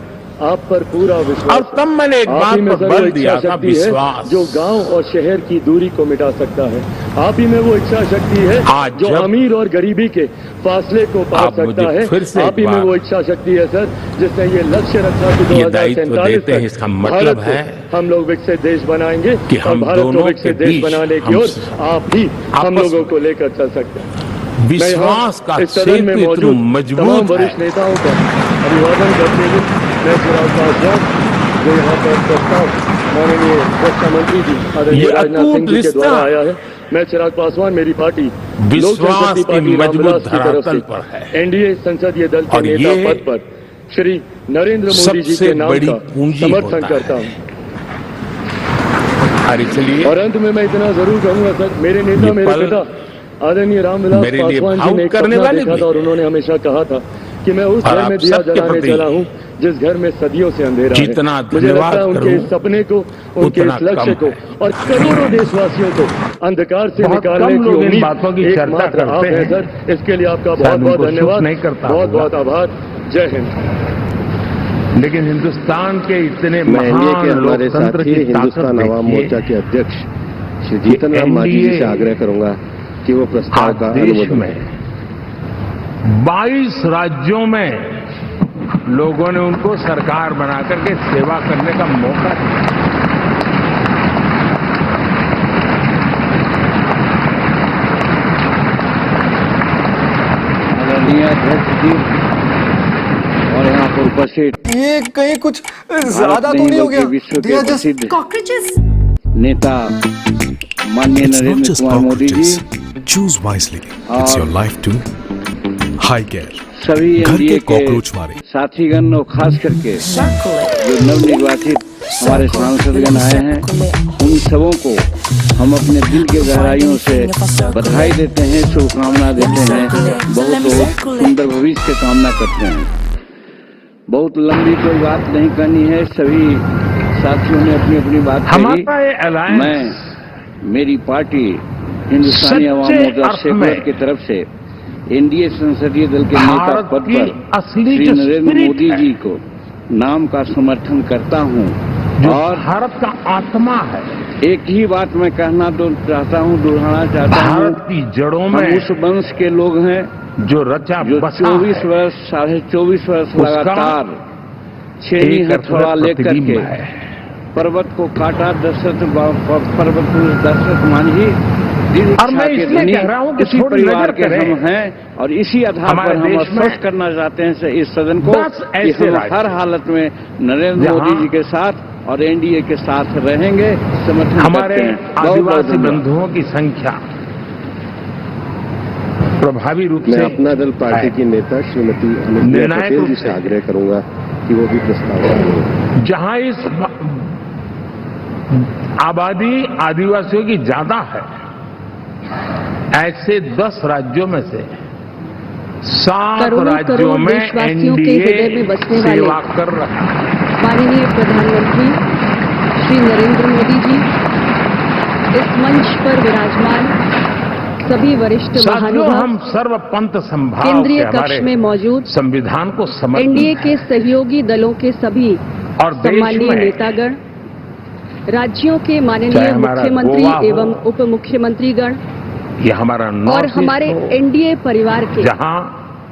आप पर पूरा विश्वास। और तब मैंने एक बात पर बल दिया था, विश्वास, जो गांव और शहर की दूरी को मिटा सकता है। आप ही में वो इच्छा शक्ति है जो अमीर और गरीबी के फासले को पार सकता है। आप ही में वो इच्छा शक्ति है सर जिसने ये लक्ष्य रखा कि 2047 तक इसका मतलब है हम लोग विकसित देश बनाएंगे कि हम भारत को विकसित देश बनाने की ओर आप ही हम लोगों को लेकर चल सकते हैं। विश्वास का क्षेत्र में मजबूत तमाम वरिष्ठ नेताओं का अभिवादन करते हुए मैं चिराग पासवान जो यहाँ पर प्रस्ताव माननीय रक्षा मंत्री जी आदरणीय राजनाथ सिंह जी के द्वारा आया है। मैं चिराग पासवान, मेरी पार्टी लोक जनशक्ति पार्टी रामविलास की तरफ से एनडीए संसदीय दल के नेता पद पर श्री नरेंद्र मोदी जी के नाम का समर्थन करता हूं। और अंत में मैं इतना जरूर कहूंगा सर, मेरे नेता मेरे पिता आदरणीय रामविलास पासवान जी ने एक सपना देखा था और उन्होंने हमेशा कहा था कि मैं उस घर में दिया जलाने चला हूं जिस घर में सदियों से अंधेरा है। मुझे लगता है उनके इस सपने को, उनके इस लक्ष्य को और करोड़ों देशवासियों को अंधकार से निकालने की उम्मीद एकमात्र आप हैं सर। इसके लिए आपका बहुत बहुत धन्यवाद, बहुत बहुत आभार। जय हिंद। लेकिन हिंदुस्तान के इतने एनडीए के हमारे साथी हिंदुस्तान अवाम मोर्चा के अध्यक्ष श्री जीतन राम मांझी जी से आग्रह करूंगा कि वो प्रस्ताव का अनुमोदन करें। 22 राज्यों में लोगों ने उनको सरकार बना करके सेवा करने का मौका दिया। आदरणीय अध्यक्ष जी और यहाँ पर उपस्थित ये कहीं कुछ ज्यादा तो नहीं हो गया? विश्व के प्रसिद्ध नेता माननीय Narendra Kumar Modi ji, choose wisely, it's your life to high care. सभी एनडीए के साथीगण और खास करके जो नवनिर्वाचित हमारे सांसदगण आए हैं, उन सबों को हम अपने दिल के गहराइयों से बधाई देते हैं, शुभकामना देते हैं, बहुत सुंदर भविष्य की कामना करते हैं। बहुत लंबी कोई बात नहीं करनी है, सभी साथियों ने अपनी अपनी बात कही। मैं मेरी पार्टी हिंदुस्तानी अवाम मोर्चा सेकुलर की तरफ से एनडीए संसदीय दल के नेता पद पर श्री नरेंद्र मोदी जी को नाम का समर्थन करता हूं और भारत का आत्मा है। एक ही बात मैं कहना तो चाहता हूं, दोहराना चाहता हूं, भारत की जड़ों में उस वंश के लोग हैं जो रचा जो 24 वर्ष 24.5 वर्ष लगातार 6 हथौड़ा लेकर के पर्वत को काटा। पर्वत दशरथ मांझी और मैं इसलिए कह रहा हूं कि इसी परिवार के हम हैं और इसी आधार पर हम आश्वस्त करना चाहते हैं इस सदन को कि हम हर हालत में नरेंद्र मोदी जी के साथ और एनडीए के साथ रहेंगे, समर्थन हमारे आदिवासी बंधुओं की संख्या प्रभावी रूप से अपना दल पार्टी की नेता श्रीमती अनुप्रिया पटेल जी से आग्रह करूंगा कि वो भी प्रस्ताव करें। जहां इस आबादी आदिवासियों की ज्यादा है, ऐसे 10 राज्यों में से 7 राज्यों में एनडीए सेवा कर रहा है। माननीय प्रधानमंत्री श्री नरेंद्र मोदी जी, इस मंच पर विराजमान सभी वरिष्ठ महानुभाव, हम सर्वपंथ संभाव केंद्रीय कक्ष में मौजूद संविधान को समर्पित एनडीए के सहयोगी दलों के सभी और सम्मानीय नेतागण, राज्यों के माननीय मुख्यमंत्री एवं उप मुख्यमंत्रीगण, ये हमारा और हमारे एनडीए परिवार के जहां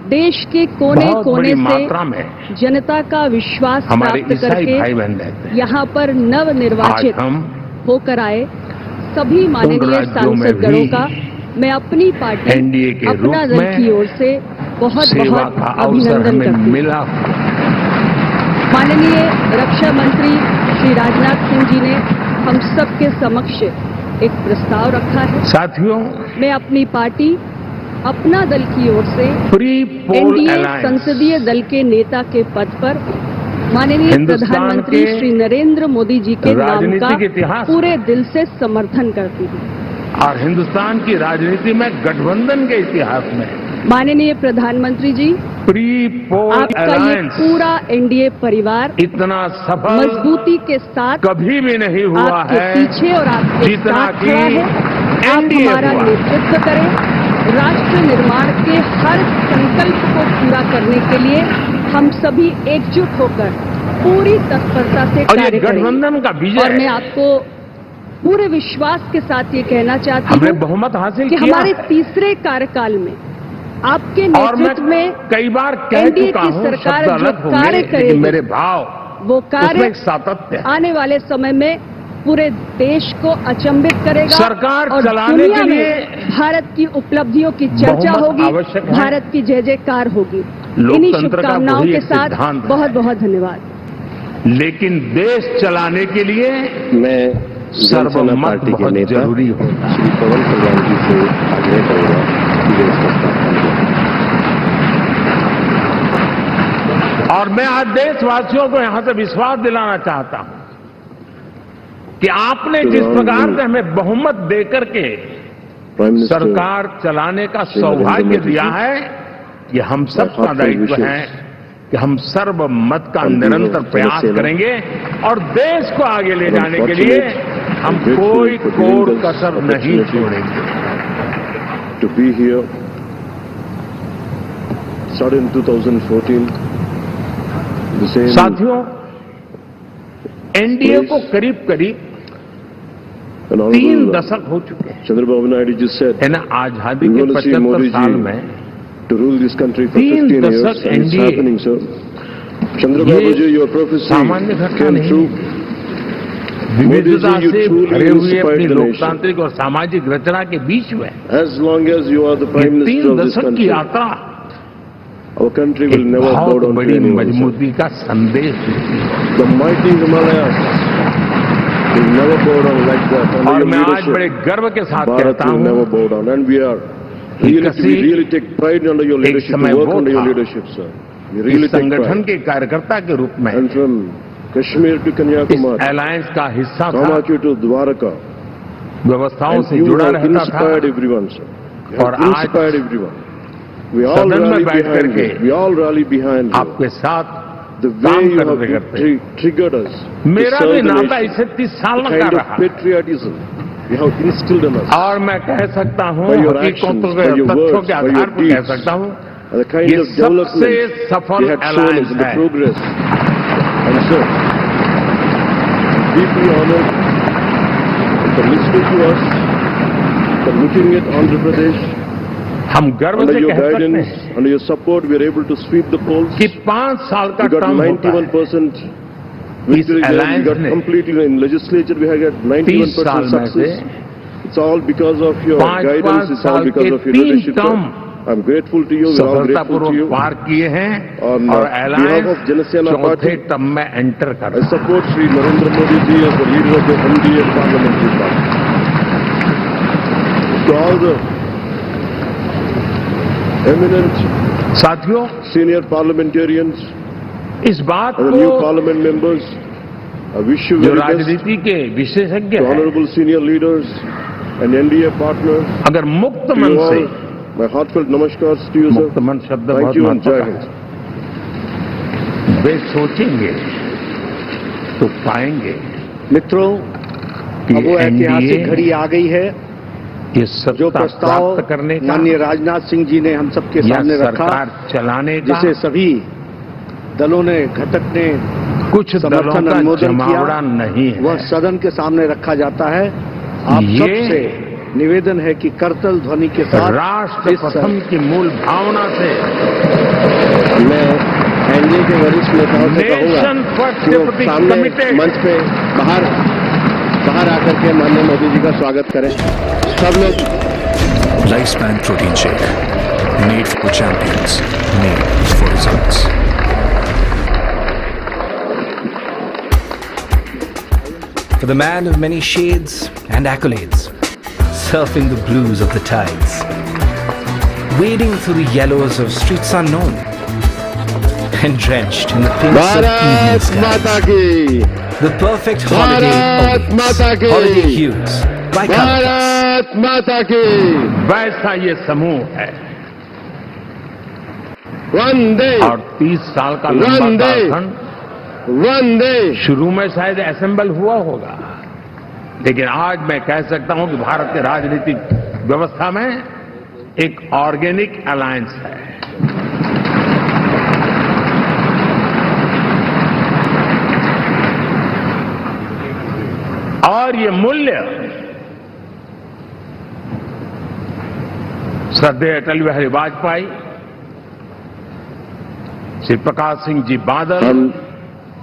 देश के कोने कोने से जनता का विश्वास प्राप्त करके यहाँ पर नव निर्वाचित होकर आए सभी माननीय सांसदगणों का मैं अपनी पार्टी अपना दल की ओर से बहुत बहुत अभिनंदन करती हूं। माननीय रक्षा मंत्री श्री राजनाथ सिंह जी ने हम सबके समक्ष एक प्रस्ताव रखा है। साथियों, मैं अपनी पार्टी अपना दल की ओर से एनडीए संसदीय दल के नेता के पद पर माननीय प्रधानमंत्री श्री नरेंद्र मोदी जी के नाम का पूरे दिल से समर्थन करती हूँ। और हिंदुस्तान की राजनीति में गठबंधन के इतिहास में माननीय प्रधानमंत्री जी, आपका ये पूरा एनडीए परिवार इतना सफल मजबूती के साथ कभी भी नहीं हुआ है, पीछे और आपके साथ खड़ा है। आप हमारा नेतृत्व करें, राष्ट्र निर्माण के हर संकल्प को पूरा करने के लिए हम सभी एकजुट होकर पूरी तत्परता से कार्य करेंगे। गठबंधन का विजय और मैं आपको पूरे विश्वास के साथ ये कहना चाहती हूँ, बहुमत हासिल कि हमारे तीसरे कार्यकाल में आपके नेतृत्व में कई बार एनडीए की सरकार जो कार्य करेगी, मेरे भाव वो कार्य सातत्य आने वाले समय में पूरे देश को अचंभित करेगा। सरकार और चलाने के लिए भारत की उपलब्धियों की चर्चा होगी, भारत की जय जयकार होगी। इन्हीं शुभकामनाओं के साथ बहुत बहुत धन्यवाद। लेकिन देश चलाने के लिए मैं सर्वमत पार्टी के बहुत नेता जरूरी होता है। श्री पवन कल्याण जी से आग्रह करूंगा कि वे इस प्रस्ताव और मैं आज देशवासियों को यहां से विश्वास दिलाना चाहता हूं कि आपने जिस प्रकार से हमें बहुमत देकर के सरकार चलाने का सौभाग्य दिया है, ये हम सबका दायित्व है कि हम सर्वमत का निरंतर प्रयास करेंगे और देश को आगे ले जाने के लिए हम कोई कोर कसर नहीं छोड़ेंगे। To be here, started in 2014. साथियों, एनडीए को करीब करीब 3 दशक हो चुके हैं। चंद्रबाबू नायडू जी said, है ना, आजादी के 75 साल में to rule this country for 15 years, and it's happening, sir. Chandrababu ji, your prophecy came true. विविधता से भरे हुए अपनी लोकतांत्रिक और सामाजिक रचना के बीच में As long as you are the Prime Minister of this 3 दशक की country, यात्रा our country will never bow बहुत down to बड़ी anyone, sir. मजबूती का संदेश देती है। The mighty Himalayas will never bow down like that. Under और your मैं आज leadership, बड़े गर्व के साथ Bharat कहता will हूं never bow down, and we are we really take pride under your leadership, समय to work वो under your था leadership, sir. We really इस take संगठन pride. के कार्यकर्ता के रूप में And from Kashmir to इस Kanyakumari, अलायंस का हिस्सा था, Tamaki to Dwarka, व्यवस्थाओं and से you जुड़ा have रहता था inspired everyone, sir. You और have आज inspired everyone. We all सदन में rally बैठ behind करके you. We all rally behind you. आपके साथ The way काम you have करते करते triggered us. to मेरा serve भी the नाता nation. इसे 30 साल The का kind of रहा patriotism you have instilled in us. और मैं कह सकता हूं, By your हकीकतों actions, के by your तथ्यों words, के by आधार your पर कह deeds, सकता हूं, and the kind ये of development सबसे सफल you had shown us alliance in the है। progress. And sir, I'm deeply honored for listening to us, for looking at Andhra Pradesh. हम गर्व Under से your कह सकते guidance, हैं under your support, we are able to sweep the polls. कि 5 साल का We got टर्म होता है 91% इस victory there. We alliance got ने completely in legislature. We have got 30 साल 91% में से success. It's all because of your 5 guidance. It's all साल because के of your 3 leadership. sir. Term I'm grateful to you. We're all grateful to सफलतापूर्वक you. पार किए हैं On और behalf alliance of Janasena चौथे Party, टर्म में enter कर I रहा है। support Sri Narendra Modi ji as the leader of the NDA parliamentary party. To all the eminent साथियों, senior parliamentarians इस बात and the new को parliament members, I wish you जो very best. राजनीति के विशेषज्ञ To हैं, honorable senior leaders and NDA partners, अगर मुक्त to मन you से, all, my heartfelt namaskars to you, मुक्त sir. मन शब्द Thank बहुत you and महत्व Jai का Hind. है। वे सोचेंगे तो पाएंगे मित्रों, अब वो ऐतिहासिक घड़ी आ गई है ये जो प्रस्ताव प्राप्त करने का माननीय राजनाथ सिंह जी ने हम सबके सामने रखा, सरकार चलाने का, जिसे सभी दलों ने, घटक ने कुछ दलों समर्थन का अनुमोदन जमावड़ा नहीं किया, है। वह सदन के सामने रखा जाता है। आप सबसे निवेदन है कि करतल ध्वनि के साथ राष्ट्र प्रथम की मूल भावना से मैं एनडीए के वरिष्ठ नेताओं से कहूंगा कि वो सामने मंच पे बाहर आकर के माननीय मोदी जी का स्वागत करें। सब लोग life span protein shake made for champions, made for results. For the man of many shades and accolades, surfing the blues of the tides, wading through the yellows of streets unknown, and drenched in the pinks of evening skies. The perfect holiday awaits. Holiday hues by Bharat माता की वैसा ये समूह है वंदे और 30 साल का लंबा कालखंड वंदे शुरू में शायद असेंबल हुआ होगा, लेकिन आज मैं कह सकता हूं कि भारत के राजनीतिक व्यवस्था में एक ऑर्गेनिक अलायंस है। और ये मूल्य श्रद्धेय अटल बिहारी वाजपेयी, श्री प्रकाश सिंह जी बादल,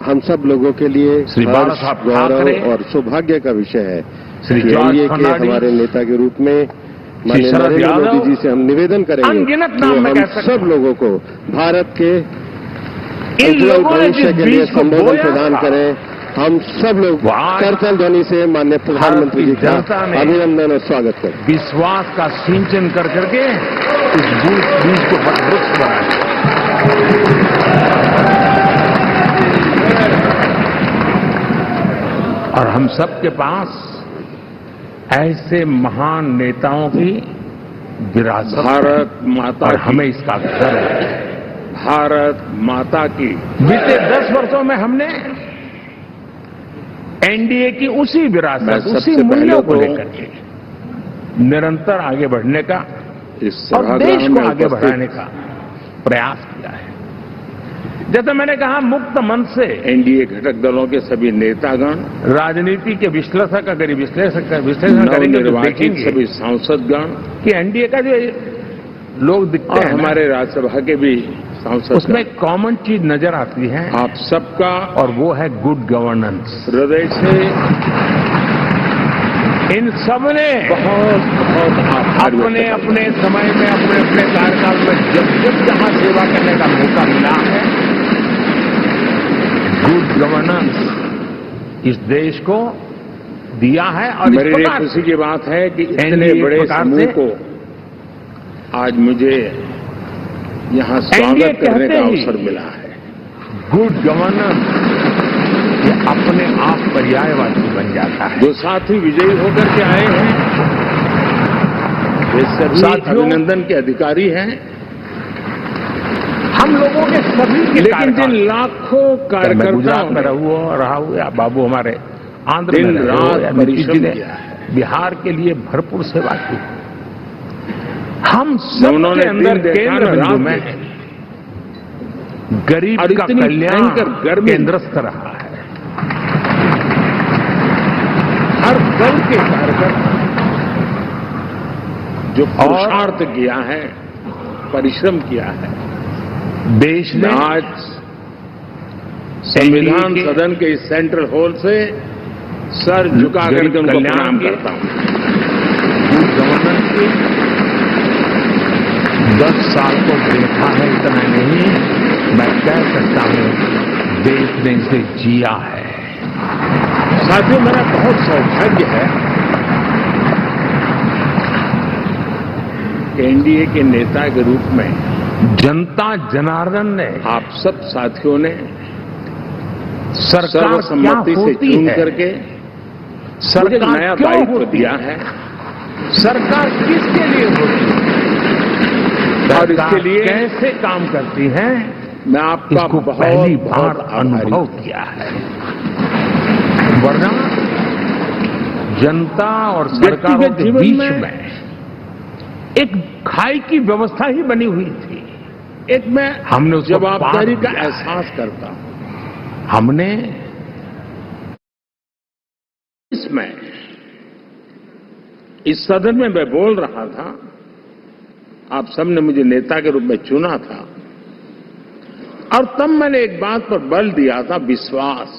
हम सब लोगों के लिए श्री बाला साहब गौरव और सौभाग्य का विषय है। श्री एनडीए के हमारे नेता के रूप में माननीय नरेंद्र मोदी जी से हम निवेदन करेंगे कि हम सब लोगों को भारत के उज्जवल भविष्य के लिए संबोधन प्रदान करें। हम सब लोग करतल ध्वनि से माननीय प्रधानमंत्री जी का अभिनंदन और स्वागत करें। विश्वास का सिंचन कर करके इस बीज को वृक्ष बनाए। और हम सबके पास ऐसे महान नेताओं की विरासत भारत माता और हमें इसका गर्व है। भारत माता की बीते 10 वर्षों में हमने एनडीए की उसी विरासत, उसी मूल्यों को लेकर के निरंतर आगे बढ़ने का और देश को आगे बढ़ाने का प्रयास किया है। जैसे मैंने कहा, मुक्त मन से एनडीए घटक दलों के सभी नेतागण, राजनीति के विश्लेषक अगर विश्लेषण करेंगे तो देखेंगे सभी सांसदगण कि एनडीए का जो लोग दिखते हैं, हमारे राज्यसभा के भी सांसद, उसमें एक कॉमन चीज नजर आती है आप सबका, और वो है गुड गवर्नेंस। हृदय से इन सबने बहुत अपने अपने समय में, अपने अपने कार्यकाल में जब जहां सेवा करने का मौका मिला है, गुड गवर्नेंस इस देश को दिया है। और मेरे लिए खुशी की बात है कि इतने बड़े समूह को आज मुझे यहां स्वागत करने का अवसर मिला है। गुड गवर्नेंस ये अपने आप पर्यायवाची बन जाता है। जो साथी विजयी होकर के आए हैं, वे सभी अभिनंदन के अधिकारी हैं। हम लोगों के सभी के, लेकिन जिन लाखों कार्यकर्ताओं, गुजरात में रहा हूं या बाबू हमारे आंध्र में रात परिश्रम किया है, बिहार के लिए भरपूर सेवा की, हम सब के अंदर केंद्र बिंदु में गरीब का कल्याण केंद्रस्थ रहा है। हर दल के कार्यकर्ता जो पुरुषार्थ किया है, परिश्रम किया है, देश ने आज संविधान सदन के इस सेंट्रल हॉल से सर झुका करके उनको प्रणाम करता हूं। गुड गवर्नेंस की 10 साल को देखा है, इतना नहीं, मैं कह सकता हूं देश ने इसे जिया है। साथियों, मेरा बहुत सौभाग्य है कि एनडीए के नेता के रूप में जनता जनार्दन ने, आप सब साथियों ने सरकार सर्वसम्मति से चुन करके सरकार नया क्यों दायित्व दिया है। सरकार किसके लिए होती है और इसके लिए कैसे काम करती है, मैं आपका पहली बार अनुभव किया है। वरना जनता और सरकारों के बीच में एक खाई की व्यवस्था ही बनी हुई थी। एक मैं हमने उसको जवाबदारी का एहसास करता हूं। हमने इसमें इस सदन में मैं बोल रहा था, आप सबने मुझे नेता के रूप में चुना था, और तब मैंने एक बात पर बल दिया था, विश्वास।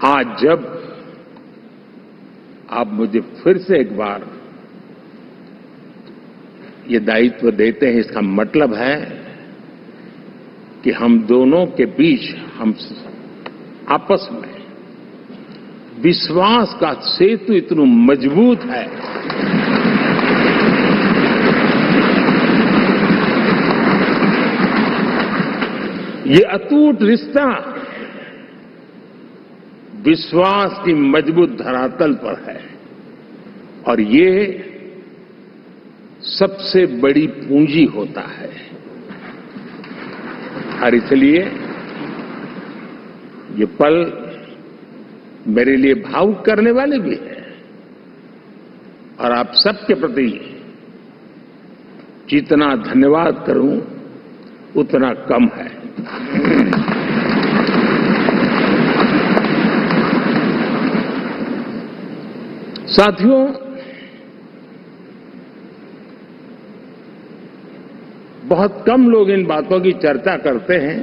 आज जब आप मुझे फिर से एक बार ये दायित्व देते हैं, इसका मतलब है कि हम दोनों के बीच, हम आपस में विश्वास का सेतु इतना मजबूत है ये अटूट रिश्ता विश्वास की मजबूत धरातल पर है, और ये सबसे बड़ी पूंजी होता है। और इसलिए ये पल मेरे लिए भावुक करने वाले भी है, और आप सबके प्रति जितना धन्यवाद करूं उतना कम है। साथियों, बहुत कम लोग इन बातों की चर्चा करते हैं,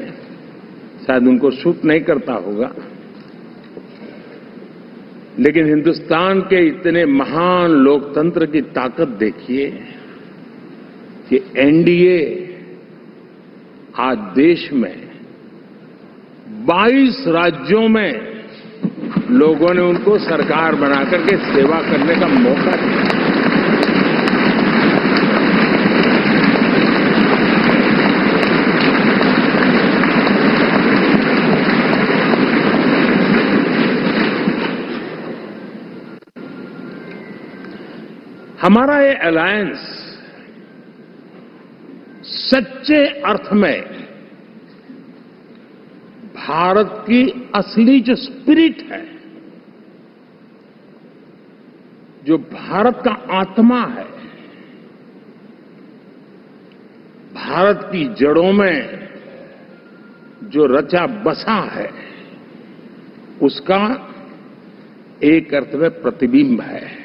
शायद उनको सूट नहीं करता होगा, लेकिन हिंदुस्तान के इतने महान लोकतंत्र की ताकत देखिए कि एनडीए आज देश में 22 राज्यों में लोगों ने उनको सरकार बनाकर के सेवा करने का मौका दिया। हमारा ये अलायंस सच्चे अर्थ में भारत की असली जो स्पिरिट है, जो भारत का आत्मा है, भारत की जड़ों में जो रचा बसा है, उसका एक अर्थ में प्रतिबिंब है।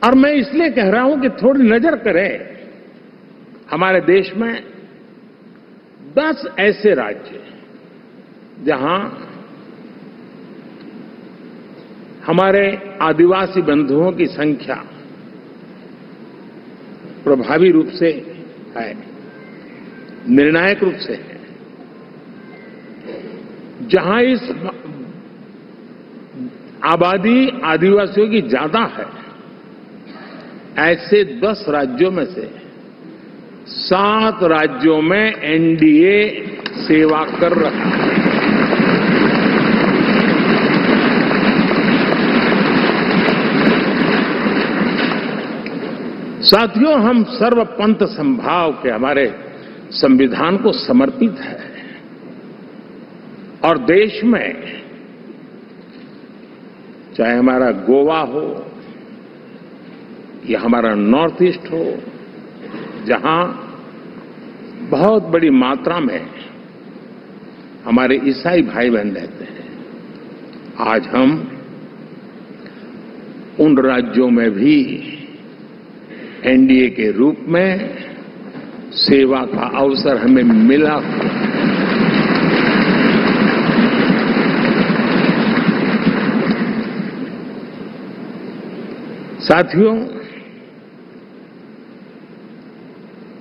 और मैं इसलिए कह रहा हूं कि थोड़ी नजर करें, हमारे देश में 10 ऐसे राज्य जहां हमारे आदिवासी बंधुओं की संख्या प्रभावी रूप से है, निर्णायक रूप से है, जहां इस आबादी आदिवासियों की ज्यादा है। ऐसे 10 राज्यों में से 7 राज्यों में एनडीए सेवा कर रहा है। साथियों, हम सर्वपंथ संभाव के हमारे संविधान को समर्पित है और देश में चाहे हमारा गोवा हो या हमारा नॉर्थ ईस्ट हो, जहां बहुत बड़ी मात्रा में हमारे ईसाई भाई बहन रहते हैं, आज हम उन राज्यों में भी एनडीए के रूप में सेवा का अवसर हमें मिला। साथियों,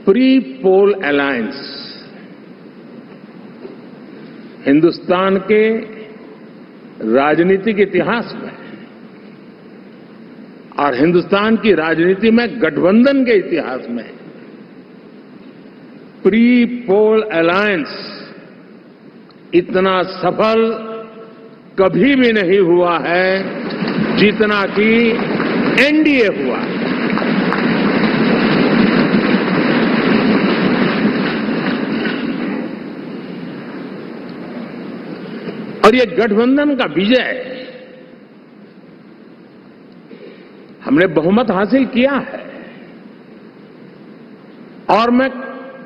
प्री पोल अलायंस हिंदुस्तान के राजनीतिक इतिहास में और हिंदुस्तान की राजनीति में गठबंधन के इतिहास में प्री पोल अलायंस इतना सफल कभी भी नहीं हुआ है जितना कि एनडीए हुआ। और ये गठबंधन का विजय, हमने बहुमत हासिल किया है और मैं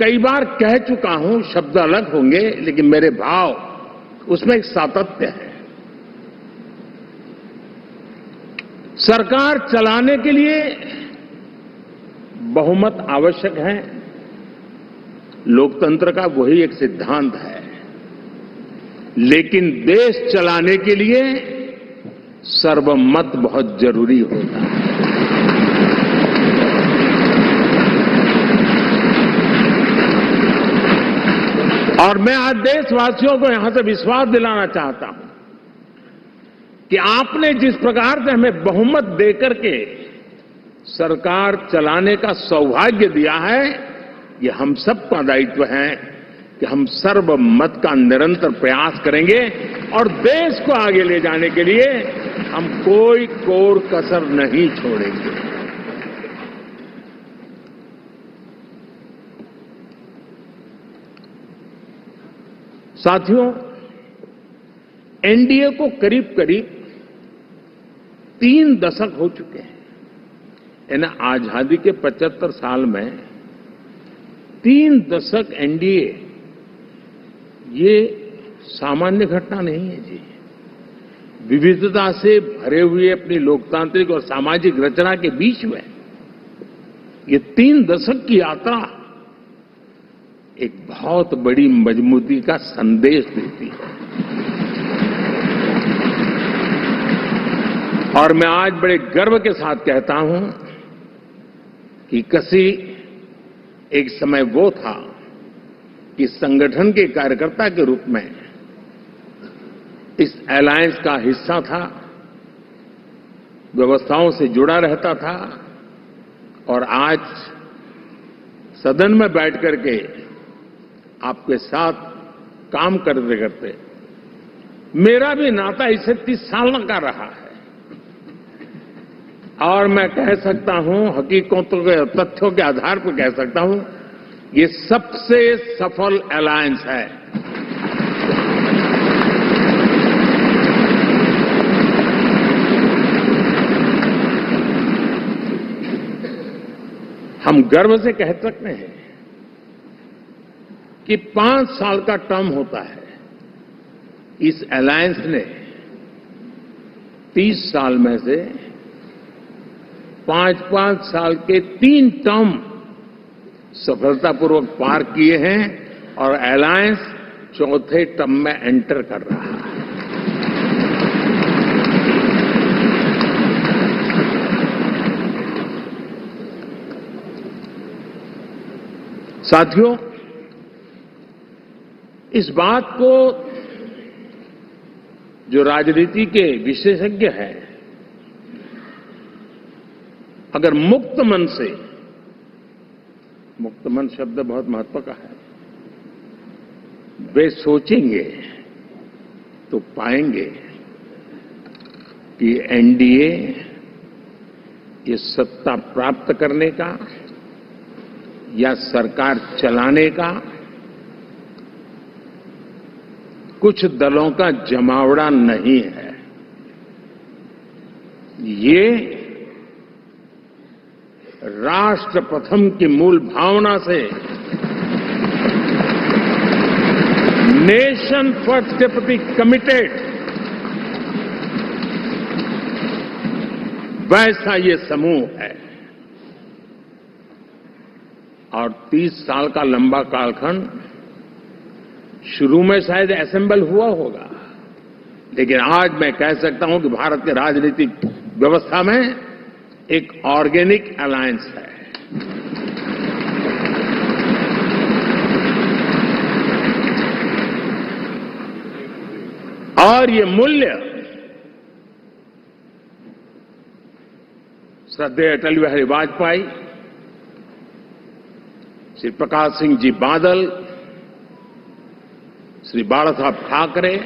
कई बार कह चुका हूं, शब्द अलग होंगे लेकिन मेरे भाव उसमें एक सातत्य है। सरकार चलाने के लिए बहुमत आवश्यक है, लोकतंत्र का वही एक सिद्धांत है, लेकिन देश चलाने के लिए सर्वमत बहुत जरूरी होता है। और मैं आज देशवासियों को यहां से विश्वास दिलाना चाहता हूं कि आपने जिस प्रकार से हमें बहुमत देकर के सरकार चलाने का सौभाग्य दिया है, ये हम सबका दायित्व है कि हम सर्वमत का निरंतर प्रयास करेंगे और देश को आगे ले जाने के लिए हम कोई कोर कसर नहीं छोड़ेंगे। साथियों, एनडीए को करीब करीब 3 दशक हो चुके हैं। यानी आजादी के 75 साल में 3 दशक एनडीए, ये सामान्य घटना नहीं है जी। विविधता से भरे हुए अपनी लोकतांत्रिक और सामाजिक रचना के बीच में ये 3 दशक की यात्रा एक बहुत बड़ी मजबूती का संदेश देती है। और मैं आज बड़े गर्व के साथ कहता हूं कि किसी एक समय वो था कि संगठन के कार्यकर्ता के रूप में इस अलायंस का हिस्सा था, व्यवस्थाओं से जुड़ा रहता था और आज सदन में बैठ करके आपके साथ काम करते करते मेरा भी नाता इससे 30 साल का रहा है और मैं कह सकता हूं, हकीकतों के तथ्यों के आधार पर कह सकता हूं, ये सबसे सफल अलायंस है। हम गर्व से कह सकते हैं कि 5 साल का टर्म होता है। इस अलायंस ने 30 साल में से 5-5 साल के 3 टर्म सफलतापूर्वक पार किए हैं और अलायंस 4थे टर्म में एंटर कर रहा है। साथियों, इस बात को जो राजनीति के विशेषज्ञ हैं, अगर मुक्त मन से, मुक्त मन शब्द बहुत महत्व का है, वे सोचेंगे तो पाएंगे कि एनडीए ये सत्ता प्राप्त करने का या सरकार चलाने का कुछ दलों का जमावड़ा नहीं है। ये राष्ट्र प्रथम की मूल भावना से, नेशन फर्स्ट के प्रति कमिटेड, वैसा ये समूह है। और 30 साल का लंबा कालखंड शुरू में शायद असेंबल हुआ होगा, लेकिन आज मैं कह सकता हूं कि भारत के राजनीतिक व्यवस्था में एक ऑर्गेनिक अलायंस है। और ये मूल्य श्रद्धेय अटल बिहारी वाजपेयी, श्री प्रकाश सिंह जी बादल, श्री बाला साहब ठाकरे,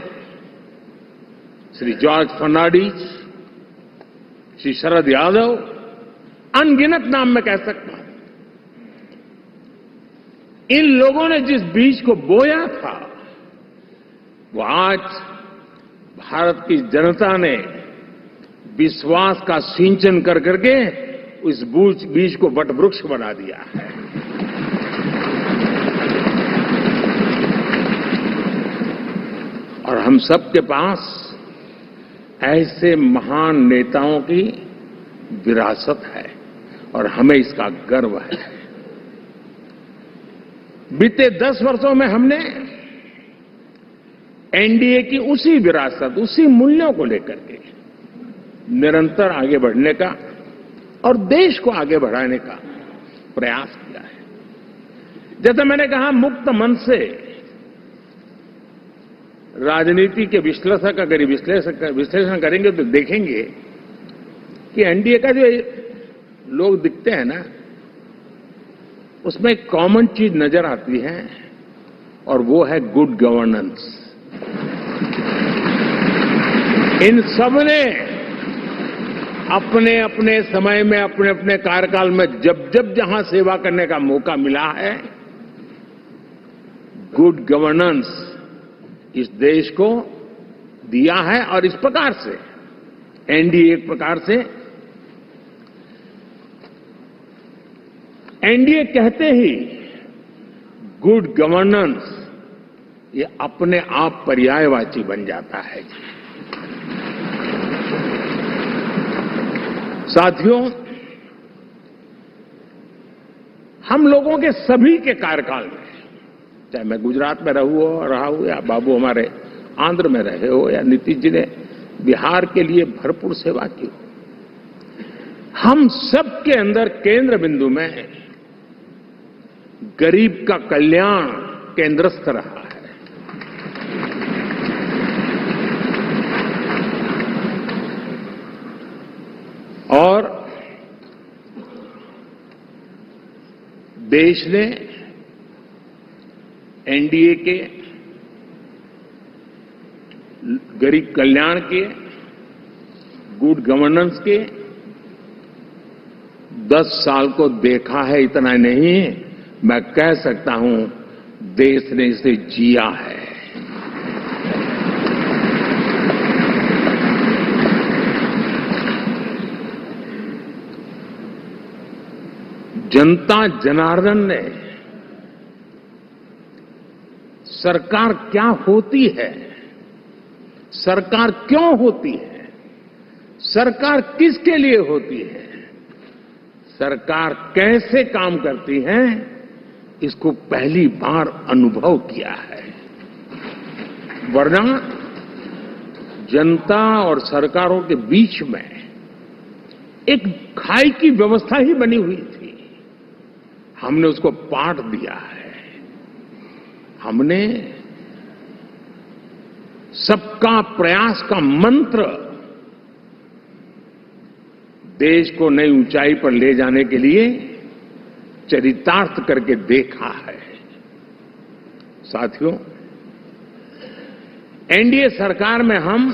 श्री जॉर्ज फर्नांडिस, श्री शरद यादव, अनगिनत नाम में कह सकता हूं। इन लोगों ने जिस बीज को बोया था, वो आज भारत की जनता ने विश्वास का सिंचन कर करके उस बीज को वटवृक्ष बना दिया है। और हम सबके पास ऐसे महान नेताओं की विरासत है और हमें इसका गर्व है। बीते 10 वर्षों में हमने एनडीए की उसी विरासत, उसी मूल्यों को लेकर के निरंतर आगे बढ़ने का और देश को आगे बढ़ाने का प्रयास किया है। जैसे मैंने कहा, मुक्त मन से राजनीति के विश्लेषक अगर विश्लेषण करेंगे तो देखेंगे कि एनडीए का जो लोग दिखते हैं ना, उसमें एक कॉमन चीज नजर आती है और वो है गुड गवर्नेंस। इन सबने अपने अपने समय में, अपने अपने कार्यकाल में जब जब जहां सेवा करने का मौका मिला है, गुड गवर्नेंस इस देश को दिया है। और इस प्रकार से एनडीए एक प्रकार से, एनडीए कहते ही गुड गवर्नेंस ये अपने आप पर्यायवाची बन जाता है। साथियों, हम लोगों के सभी के कार्यकाल में, चाहे मैं गुजरात में रहा हूं या बाबू हमारे आंध्र में रहे हो या नीतीश जी ने बिहार के लिए भरपूर सेवा की हो, हम सबके अंदर केंद्र बिंदु में गरीब का कल्याण केंद्रस्थ रहा है। और देश ने एनडीए के गरीब कल्याण के, गुड गवर्नेंस के 10 साल को देखा है। इतना नहीं, मैं कह सकता हूं देश ने इसे जिया है। जनता जनार्दन ने सरकार क्या होती है, सरकार क्यों होती है, सरकार किसके लिए होती है, सरकार कैसे काम करती है, इसको पहली बार अनुभव किया है। वरना जनता और सरकारों के बीच में एक खाई की व्यवस्था ही बनी हुई थी। हमने उसको पाट दिया है। हमने सबका प्रयास का मंत्र देश को नई ऊंचाई पर ले जाने के लिए चरितार्थ करके देखा है। साथियों, एनडीए सरकार में हम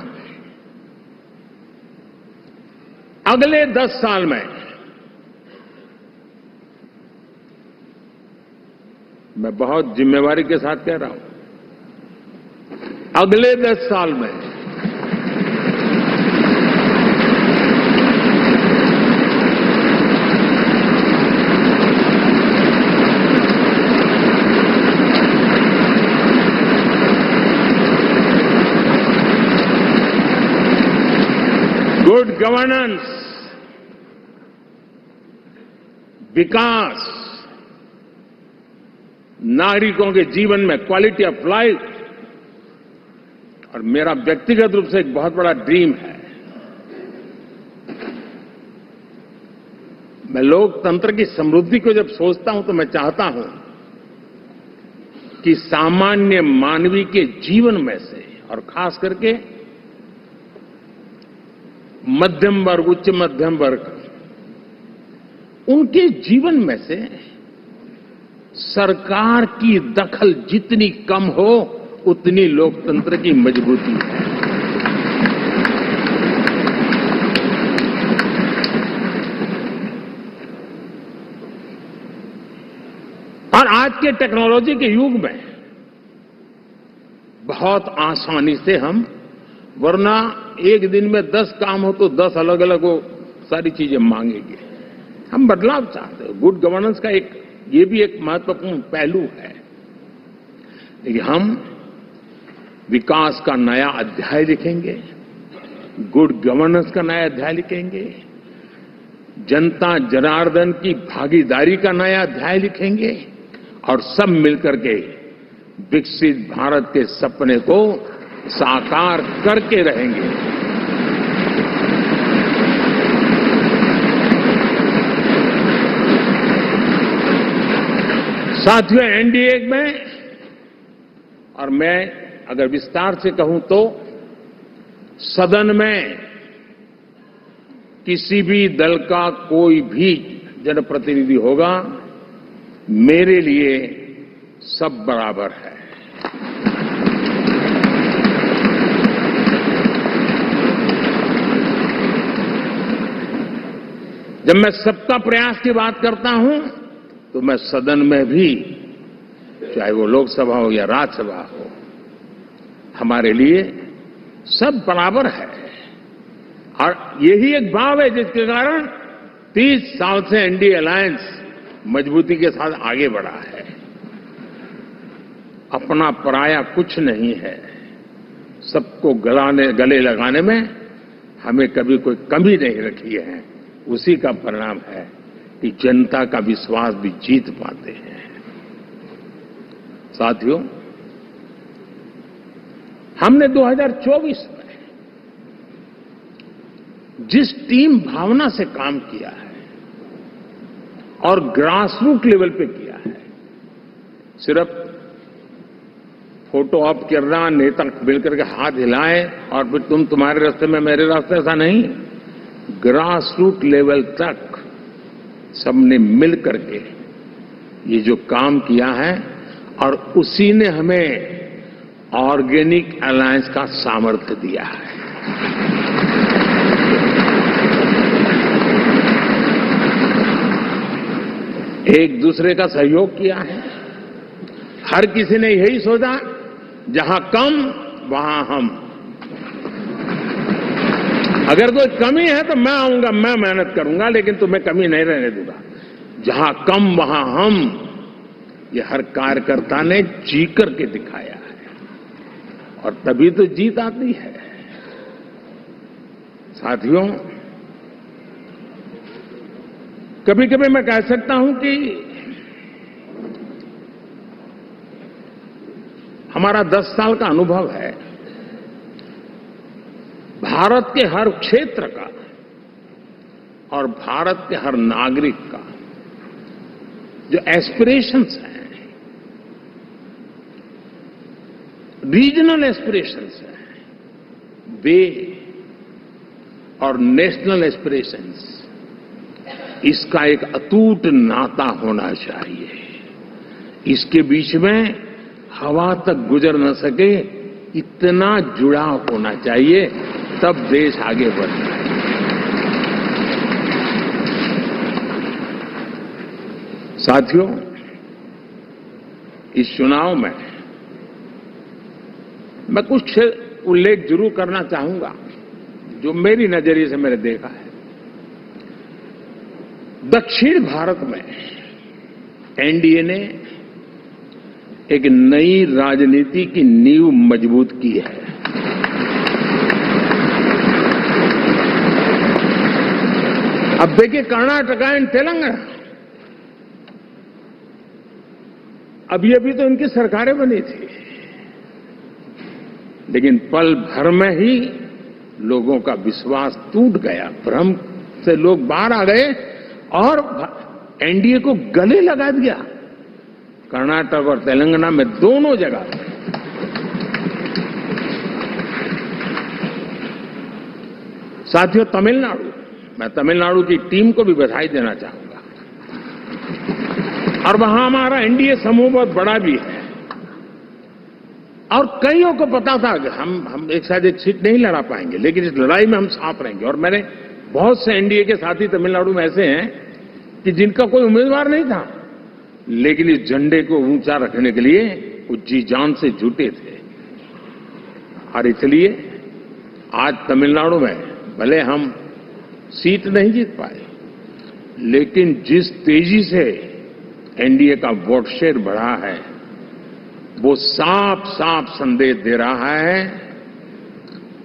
अगले 10 साल में, मैं बहुत जिम्मेवारी के साथ कह रहा हूं, अगले 10 साल में गुड गवर्नेंस, विकास, नागरिकों के जीवन में क्वालिटी ऑफ लाइफ, और मेरा व्यक्तिगत रूप से एक बहुत बड़ा ड्रीम है, मैं लोकतंत्र की समृद्धि को जब सोचता हूं तो मैं चाहता हूं कि सामान्य मानवीय के जीवन में से, और खास करके मध्यम वर्ग, उच्च मध्यम वर्ग, उनके जीवन में से सरकार की दखल जितनी कम हो उतनी लोकतंत्र की मजबूती है। और आज के टेक्नोलॉजी के युग में बहुत आसानी से हम, वरना एक दिन में 10 काम हो तो 10 अलग अलग वो सारी चीजें मांगेंगे। हम बदलाव चाहते हैं। गुड गवर्नेंस का ये भी एक महत्वपूर्ण पहलू है। लेकिन हम विकास का नया अध्याय लिखेंगे, गुड गवर्नेंस का नया अध्याय लिखेंगे, जनता जनार्दन की भागीदारी का नया अध्याय लिखेंगे, और सब मिलकर के विकसित भारत के सपने को साकार करके रहेंगे। साथियों, एनडीए में, और मैं अगर विस्तार से कहूं तो सदन में किसी भी दल का कोई भी जनप्रतिनिधि होगा, मेरे लिए सब बराबर है। जब मैं सबका प्रयास की बात करता हूं तो मैं सदन में भी, चाहे वो लोकसभा हो या राज्यसभा हो, हमारे लिए सब बराबर है। और यही एक भाव है जिसके कारण 30 साल से एनडीए अलायंस मजबूती के साथ आगे बढ़ा है। अपना पराया कुछ नहीं है। सबको गले लगाने में हमें कभी कोई कमी नहीं रखी है। उसी का परिणाम है कि जनता का विश्वास भी जीत पाते हैं। साथियों, हमने 2024 में जिस टीम भावना से काम किया है और ग्रासरूट लेवल पे किया है, सिर्फ फोटो ऑप करना, नेता मिलकर के हाथ हिलाए और फिर तुम्हारे रास्ते में मेरे रास्ते, ऐसा नहीं। ग्रासरूट लेवल तक सबने मिल करके ये जो काम किया है और उसी ने हमें ऑर्गेनिक अलायंस का सामर्थ्य दिया है। एक दूसरे का सहयोग किया है। हर किसी ने यही सोचा, जहां कम वहां हम। अगर कोई कमी है तो मैं आऊंगा, मैं मेहनत करूंगा, लेकिन तुम्हें कमी नहीं रहने दूंगा। जहां कम वहां हम, ये हर कार्यकर्ता ने जी करके दिखाया है और तभी तो जीत आती है। साथियों, कभी कभी मैं कह सकता हूं कि हमारा 10 साल का अनुभव है भारत के हर क्षेत्र का और भारत के हर नागरिक का जो एस्पिरेशंस हैं, रीजनल एस्पिरेशंस हैं, वे और नेशनल एस्पिरेशंस, इसका एक अटूट नाता होना चाहिए। इसके बीच में हवा तक गुजर न सके, इतना जुड़ाव होना चाहिए, तब देश आगे बढ़ता है। साथियों, इस चुनाव में मैं कुछ उल्लेख जरूर करना चाहूंगा जो मेरी नजरिए से मैंने देखा है। दक्षिण भारत में एनडीए ने एक नई राजनीति की नींव मजबूत की है। अब देखिए, कर्नाटक एंड तेलंगाना, अभी अभी तो इनकी सरकारें बनी थी, लेकिन पल भर में ही लोगों का विश्वास टूट गया, भ्रम से लोग बाहर आ गए और एनडीए को गले लगा दिया। कर्नाटक और तेलंगाना में दोनों जगह साथियों, तमिलनाडु, मैं तमिलनाडु की टीम को भी बधाई देना चाहूंगा और वहां हमारा एनडीए समूह बहुत बड़ा भी है और कईयों को पता था कि हम एक साथ एक सीट नहीं लड़ा पाएंगे, लेकिन इस लड़ाई में हम साथ रहेंगे। और मैंने बहुत से एनडीए के साथी तमिलनाडु में ऐसे हैं कि जिनका कोई उम्मीदवार नहीं था, लेकिन इस झंडे को ऊंचा रखने के लिए वो जी जान से जुटे थे। और इसलिए आज तमिलनाडु में भले हम सीट नहीं जीत पाए, लेकिन जिस तेजी से एनडीए का वोट शेयर बढ़ा है, वो साफ साफ संदेश दे रहा है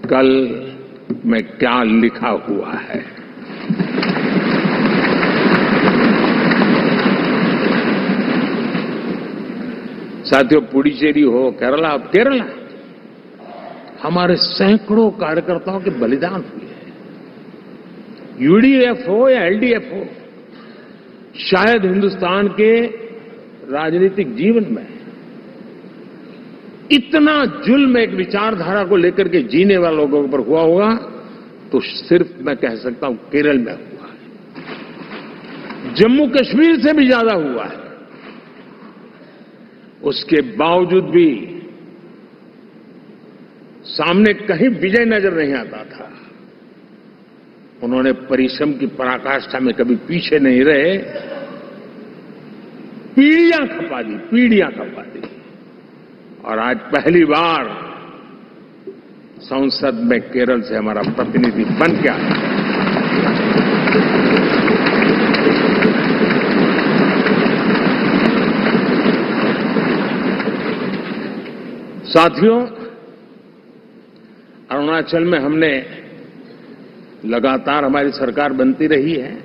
कल में क्या लिखा हुआ है। साथियों, पुडुचेरी हो, केरला हमारे सैकड़ों कार्यकर्ताओं के बलिदान हुए हैं। यूडीएफ हो या एलडीएफ हो, शायद हिंदुस्तान के राजनीतिक जीवन में इतना जुल्म एक विचारधारा को लेकर के जीने वालों के ऊपर हुआ होगा तो सिर्फ मैं कह सकता हूं केरल में हुआ है। जम्मू कश्मीर से भी ज्यादा हुआ है। उसके बावजूद भी सामने कहीं विजय नजर नहीं आता था। उन्होंने परिश्रम की पराकाष्ठा में कभी पीछे नहीं रहे, पीढ़ियां खपा दी। और आज पहली बार संसद में केरल से हमारा प्रतिनिधि बन के आया। साथियों, अरुणाचल में हमने लगातार, हमारी सरकार बनती रही है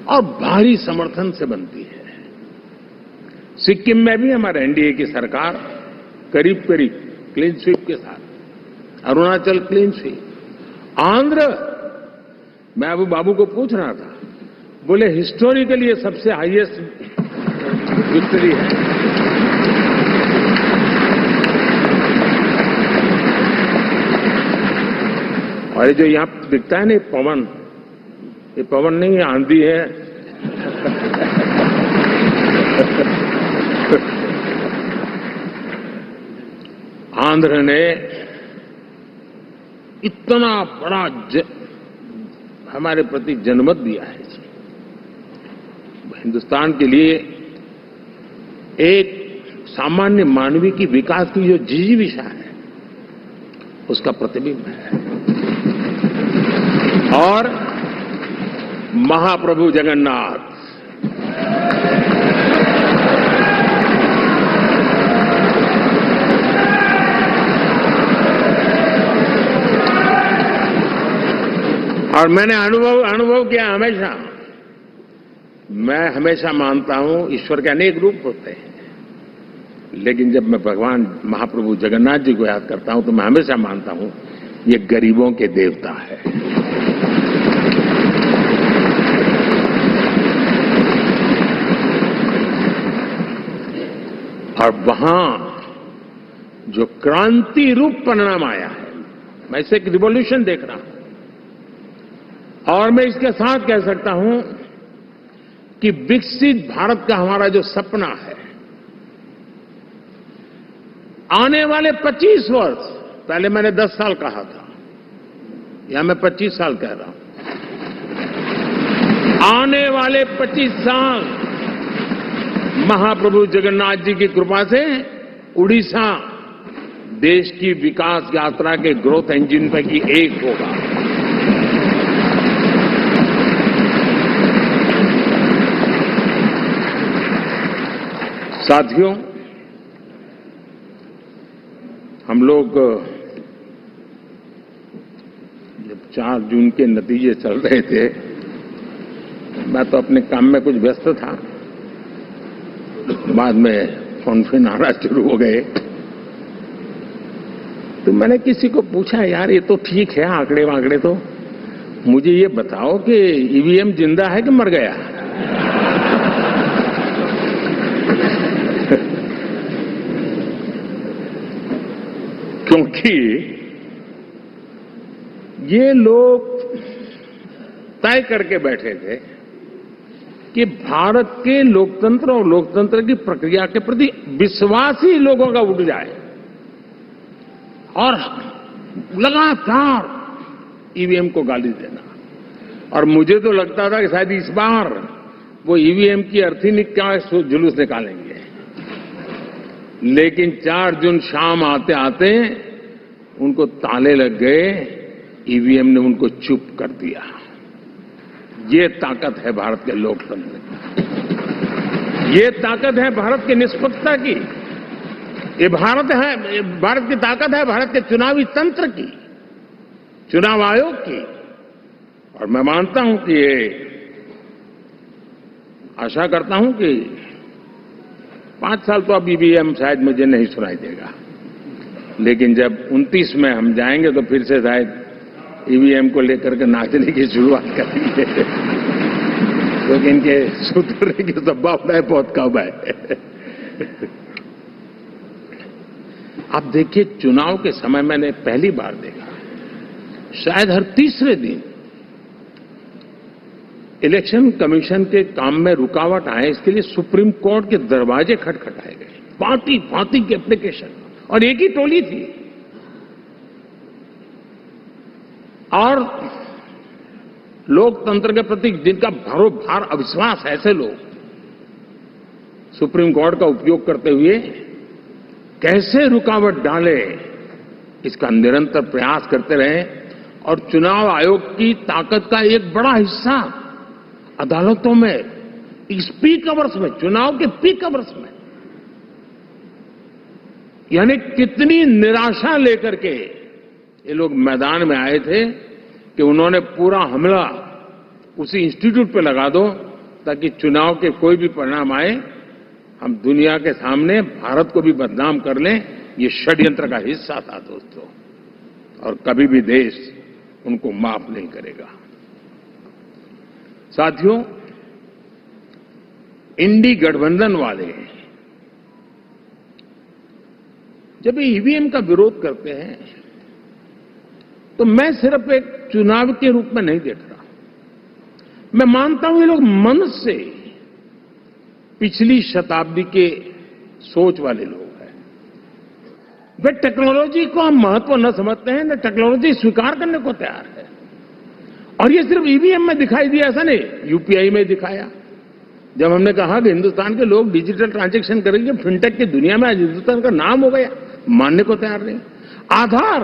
और भारी समर्थन से बनती है। सिक्किम में भी हमारे एनडीए की सरकार करीब क्लीन स्वीप के साथ, अरुणाचल क्लीन स्वीप, आंध्र मैं अबू बाबू को पूछ रहा था, बोले हिस्टोरिकली ये सबसे हाईएस्ट विक्ट्री है। और ये जो यहाँ दिखता है ना पवन, ये पवन नहीं, आंधी है। आंध्र ने इतना बड़ा हमारे प्रति जनमत दिया है। हिंदुस्तान के लिए एक सामान्य मानवीय की विकास की जो जिजीविषा है उसका प्रतिबिंब है। और महाप्रभु जगन्नाथ और मैंने अनुभव किया हमेशा, मैं हमेशा मानता हूं ईश्वर के अनेक रूप होते हैं, लेकिन जब मैं भगवान महाप्रभु जगन्नाथ जी को याद करता हूं तो मैं हमेशा मानता हूं ये गरीबों के देवता है। और वहां जो क्रांति रूप परिणाम आया है, मैं इसे एक रिवॉल्यूशन देख रहा हूं। और मैं इसके साथ कह सकता हूं कि विकसित भारत का हमारा जो सपना है, आने वाले 25 वर्ष, पहले मैंने 10 साल कहा था, या मैं 25 साल कह रहा हूं, आने वाले 25 साल महाप्रभु जगन्नाथ जी की कृपा से उड़ीसा देश की विकास यात्रा के ग्रोथ इंजन पैकी एक होगा। साथियों, हम लोग जब 4 जून के नतीजे चल रहे थे, मैं तो अपने काम में कुछ व्यस्त था, बाद में फोन आना शुरू हो गए, तो मैंने किसी को पूछा, यार ये तो ठीक है आंकड़े वांकड़े, तो मुझे ये बताओ कि ईवीएम जिंदा है कि मर गया? क्योंकि ये लोग तय करके बैठे थे कि भारत के लोकतंत्र और लोकतंत्र की प्रक्रिया के प्रति विश्वास ही लोगों का उठ जाए, और लगातार ईवीएम को गाली देना। और मुझे तो लगता था कि शायद इस बार वो ईवीएम की अर्थी निकाय जुलूस निकालेंगे, लेकिन 4 जून शाम आते आते उनको ताले लग गए, ईवीएम ने उनको चुप कर दिया। ये ताकत है भारत के लोकतंत्र की, ये ताकत है भारत की निष्पक्षता की, ये भारत की ताकत है भारत के चुनावी तंत्र की, चुनाव आयोग की। और मैं मानता हूं कि ये आशा करता हूं कि 5 साल तो अब ईवीएम शायद मुझे नहीं सुनाई देगा, लेकिन जब 29 में हम जाएंगे तो फिर से शायद ईवीएम को लेकर के नाचने की शुरुआत करेंगे, क्योंकि इनके सुधरने की संभावना बहुत कम है। आप देखिए, चुनाव के समय मैंने पहली बार देखा, शायद हर तीसरे दिन इलेक्शन कमीशन के काम में रुकावट आए, इसके लिए सुप्रीम कोर्ट के दरवाजे खटखटाए गए, भांति भांति की एप्लीकेशन, और एक ही टोली थी। और लोकतंत्र के प्रति जिनका भरोभार अविश्वास, ऐसे लोग सुप्रीम कोर्ट का उपयोग करते हुए कैसे रुकावट डाले, इसका निरंतर प्रयास करते रहे। और चुनाव आयोग की ताकत का एक बड़ा हिस्सा अदालतों में, इस पीक अवर्स में, चुनाव के पीक अवर्स में, यानी कितनी निराशा लेकर के ये लोग मैदान में आए थे कि उन्होंने पूरा हमला उसी इंस्टीट्यूट पे लगा दो ताकि चुनाव के कोई भी परिणाम आए, हम दुनिया के सामने भारत को भी बदनाम कर लें। ये षड्यंत्र का हिस्सा था दोस्तों, और कभी भी देश उनको माफ नहीं करेगा। साथियों, इंडी गठबंधन वाले जब ईवीएम का विरोध करते हैं तो मैं सिर्फ एक चुनाव के रूप में नहीं देख रहा। मैं मानता हूं ये लोग मन से पिछली शताब्दी के सोच वाले लोग हैं। वे टेक्नोलॉजी को हम महत्व न समझते हैं, न टेक्नोलॉजी स्वीकार करने को तैयार है। और ये सिर्फ ईवीएम में दिखाई दिया ऐसा नहीं, यूपीआई में दिखाया। जब हमने कहा कि हिंदुस्तान के लोग डिजिटल ट्रांजैक्शन करेंगे, फिनटेक की दुनिया में आज हिंदुस्तान का नाम हो गया, मानने को तैयार नहीं। आधार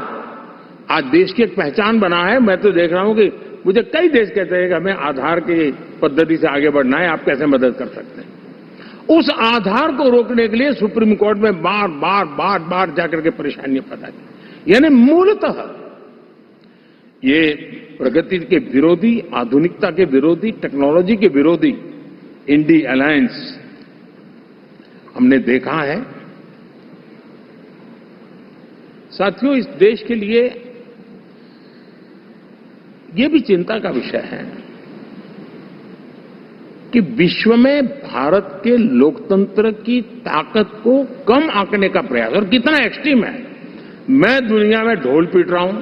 आज देश की एक पहचान बना है। मैं तो देख रहा हूं कि मुझे कई देश कहते हैं कि हमें आधार की पद्धति से आगे बढ़ना है, आप कैसे मदद कर सकते हैं। उस आधार को रोकने के लिए सुप्रीम कोर्ट में बार जाकर के परेशानियां पैदा की। यानी मूलतः ये प्रगति के विरोधी, आधुनिकता के विरोधी, टेक्नोलॉजी के विरोधी इंडी अलायंस हमने देखा है। साथियों, इस देश के लिए ये भी चिंता का विषय है कि विश्व में भारत के लोकतंत्र की ताकत को कम आंकने का प्रयास, और कितना एक्सट्रीम है। मैं दुनिया में ढोल पीट रहा हूं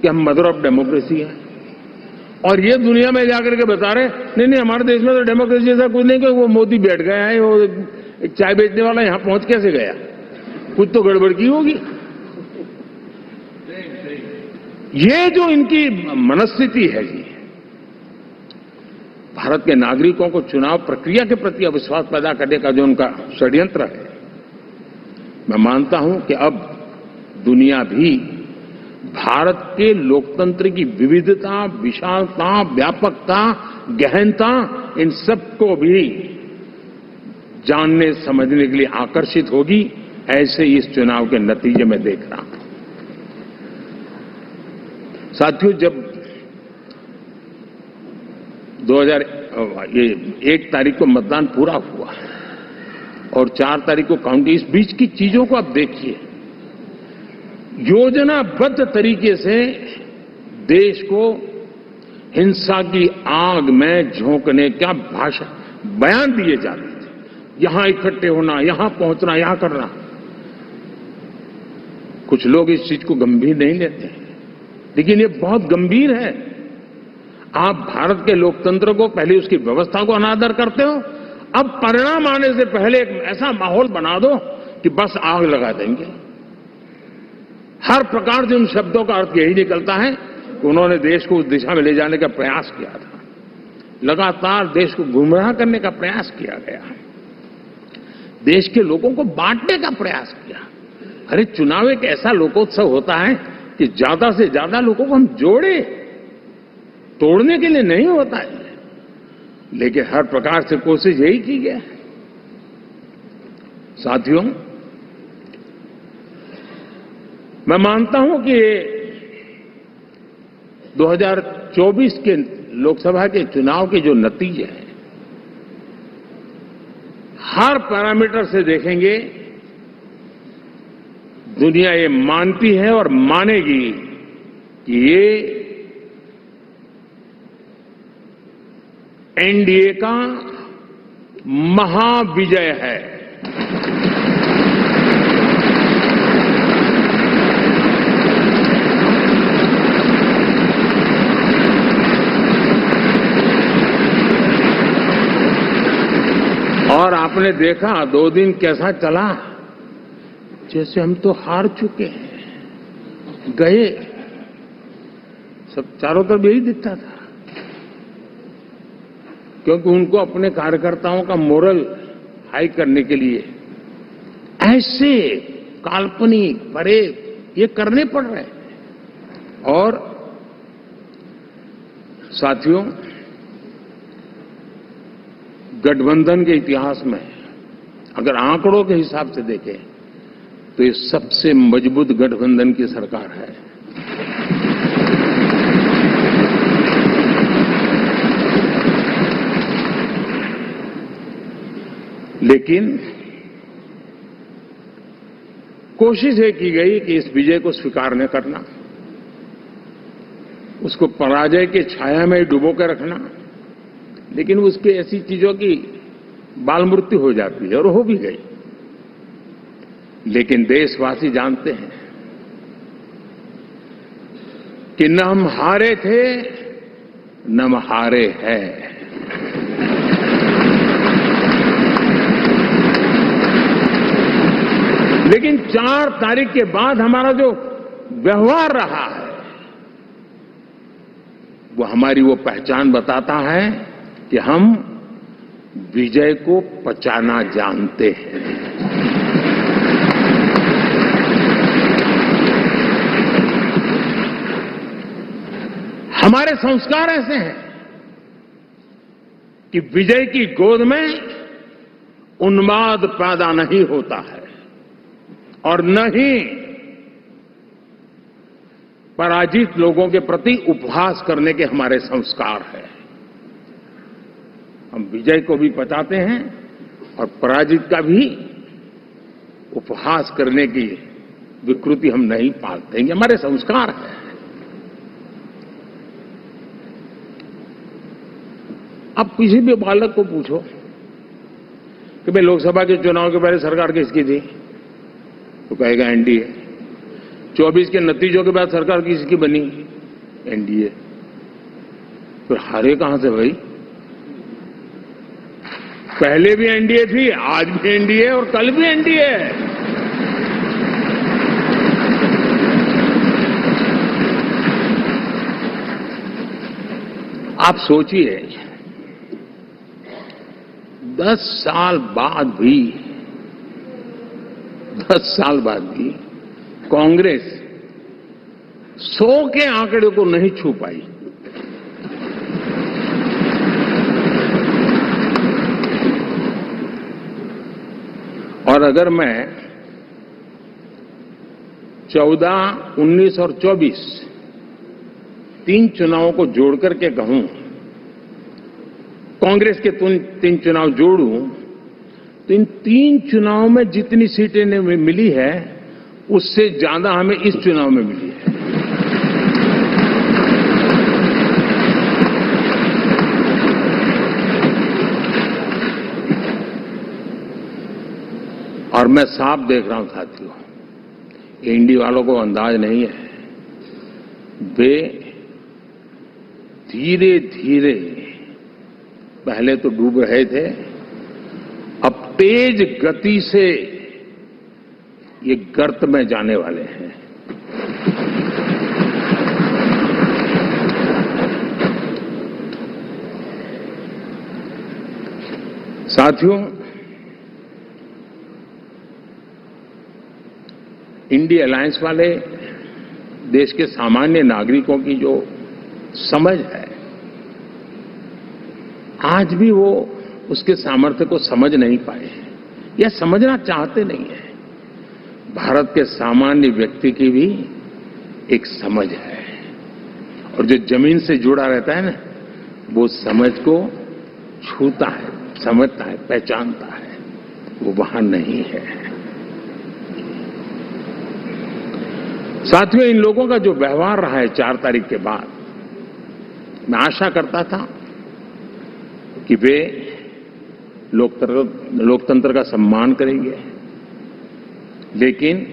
कि हम मदर ऑफ डेमोक्रेसी है, और ये दुनिया में जाकर के बता रहे नहीं हमारे देश में तो डेमोक्रेसी जैसा कुछ नहीं, कि वो मोदी बैठ गया है, वो एक चाय बेचने वाला यहां पहुंच कैसे गया, कुछ तो गड़बड़ की होगी। ये जो इनकी मनस्थिति है जी, भारत के नागरिकों को चुनाव प्रक्रिया के प्रति अविश्वास पैदा करने का जो उनका षड्यंत्र है, मैं मानता हूं कि अब दुनिया भी भारत के लोकतंत्र की विविधता, विशालता, व्यापकता, गहनता, इन सबको भी जानने समझने के लिए आकर्षित होगी। ऐसे इस चुनाव के नतीजे में देख रहा हूं। साथियों, जब 1 तारीख को मतदान पूरा हुआ और 4 तारीख को काउंटिंग, इस बीच की चीजों को आप देखिए। योजनाबद्ध तरीके से देश को हिंसा की आग में झोंकने का बयान दिए जाते थे। यहां इकट्ठे होना, यहां पहुंचना, यहां करना। कुछ लोग इस चीज को गंभीर नहीं लेते, लेकिन ये बहुत गंभीर है। आप भारत के लोकतंत्र को, पहले उसकी व्यवस्था को अनादर करते हो, अब परिणाम आने से पहले एक ऐसा माहौल बना दो कि बस आग लगा देंगे। हर प्रकार से उन शब्दों का अर्थ यही निकलता है कि उन्होंने देश को उस दिशा में ले जाने का प्रयास किया था। लगातार देश को गुमराह करने का प्रयास किया गया, देश के लोगों को बांटने का प्रयास किया। अरे, चुनाव एक ऐसा लोकोत्सव होता है कि ज्यादा से ज्यादा लोगों को हम जोड़े, तोड़ने के लिए नहीं होता है। लेकिन हर प्रकार से कोशिश यही की गई। साथियों, मैं मानता हूं कि 2024 के लोकसभा के चुनाव के जो नतीजे हैं, हर पैरामीटर से देखेंगे, दुनिया ये मानती है और मानेगी कि ये एनडीए का महाविजय है। और आपने देखा 2 दिन कैसा चला, जैसे हम तो हार चुके हैं, गए। सब चारों तरफ यही दिखता था, क्योंकि उनको अपने कार्यकर्ताओं का मोरल हाई करने के लिए ऐसे काल्पनिक परेड ये करने पड़ रहे हैं। और साथियों, गठबंधन के इतिहास में अगर आंकड़ों के हिसाब से देखें तो ये सबसे मजबूत गठबंधन की सरकार है। लेकिन कोशिश ये की गई कि इस विजय को स्वीकार न करना, उसको पराजय की छाया में डुबो के रखना, लेकिन उसके ऐसी चीजों की बाल मृत्यु हो जाती है और हो भी गई। लेकिन देशवासी जानते हैं कि न हम हारे थे न हम हारे हैं। लेकिन 4 तारीख के बाद हमारा जो व्यवहार रहा है वो हमारी वो पहचान बताता है कि हम विजय को पचाना जानते हैं। हमारे संस्कार ऐसे हैं कि विजय की गोद में उन्माद पैदा नहीं होता है और न ही पराजित लोगों के प्रति उपहास करने के हमारे संस्कार हैं। हम विजय को भी पचाते हैं और पराजित का भी उपहास करने की विकृति हम नहीं पालते। ये हमारे संस्कार हैं। अब किसी भी बालक को पूछो कि भाई लोकसभा के चुनाव के पहले सरकार किसकी थी, तो कहेगा एनडीए। 24 के नतीजों के बाद सरकार किसकी बनी, एनडीए। फिर हारे कहां से भाई? पहले भी एनडीए थी, आज भी एनडीए और कल भी एनडीए है। आप सोचिए 10 साल बाद भी कांग्रेस 100 के आंकड़े को नहीं छू पाई। और अगर मैं 14, 19 और 24 3 चुनावों को जोड़ करके कहूं, कांग्रेस के 3 चुनाव जोड़ूं, तो इन 3 चुनावों में जितनी सीटें मिली है उससे ज्यादा हमें इस चुनाव में मिली है। और मैं साफ देख रहा हूं साथियों, एनडीए वालों को अंदाज नहीं है। वे धीरे धीरे पहले तो डूब रहे थे, अब तेज गति से ये गर्त में जाने वाले हैं। साथियों, इंडिया अलायंस वाले देश के सामान्य नागरिकों की जो समझ है, आज भी वो उसके सामर्थ्य को समझ नहीं पाए हैं या समझना चाहते नहीं है। भारत के सामान्य व्यक्ति की भी एक समझ है और जो जमीन से जुड़ा रहता है ना, वो समझ को छूता है, समझता है, पहचानता है, वो वहां नहीं है। साथियों, इन लोगों का जो व्यवहार रहा है 4 तारीख के बाद, मैं आशा करता था कि वे लोकतंत्र का सम्मान करेंगे, लेकिन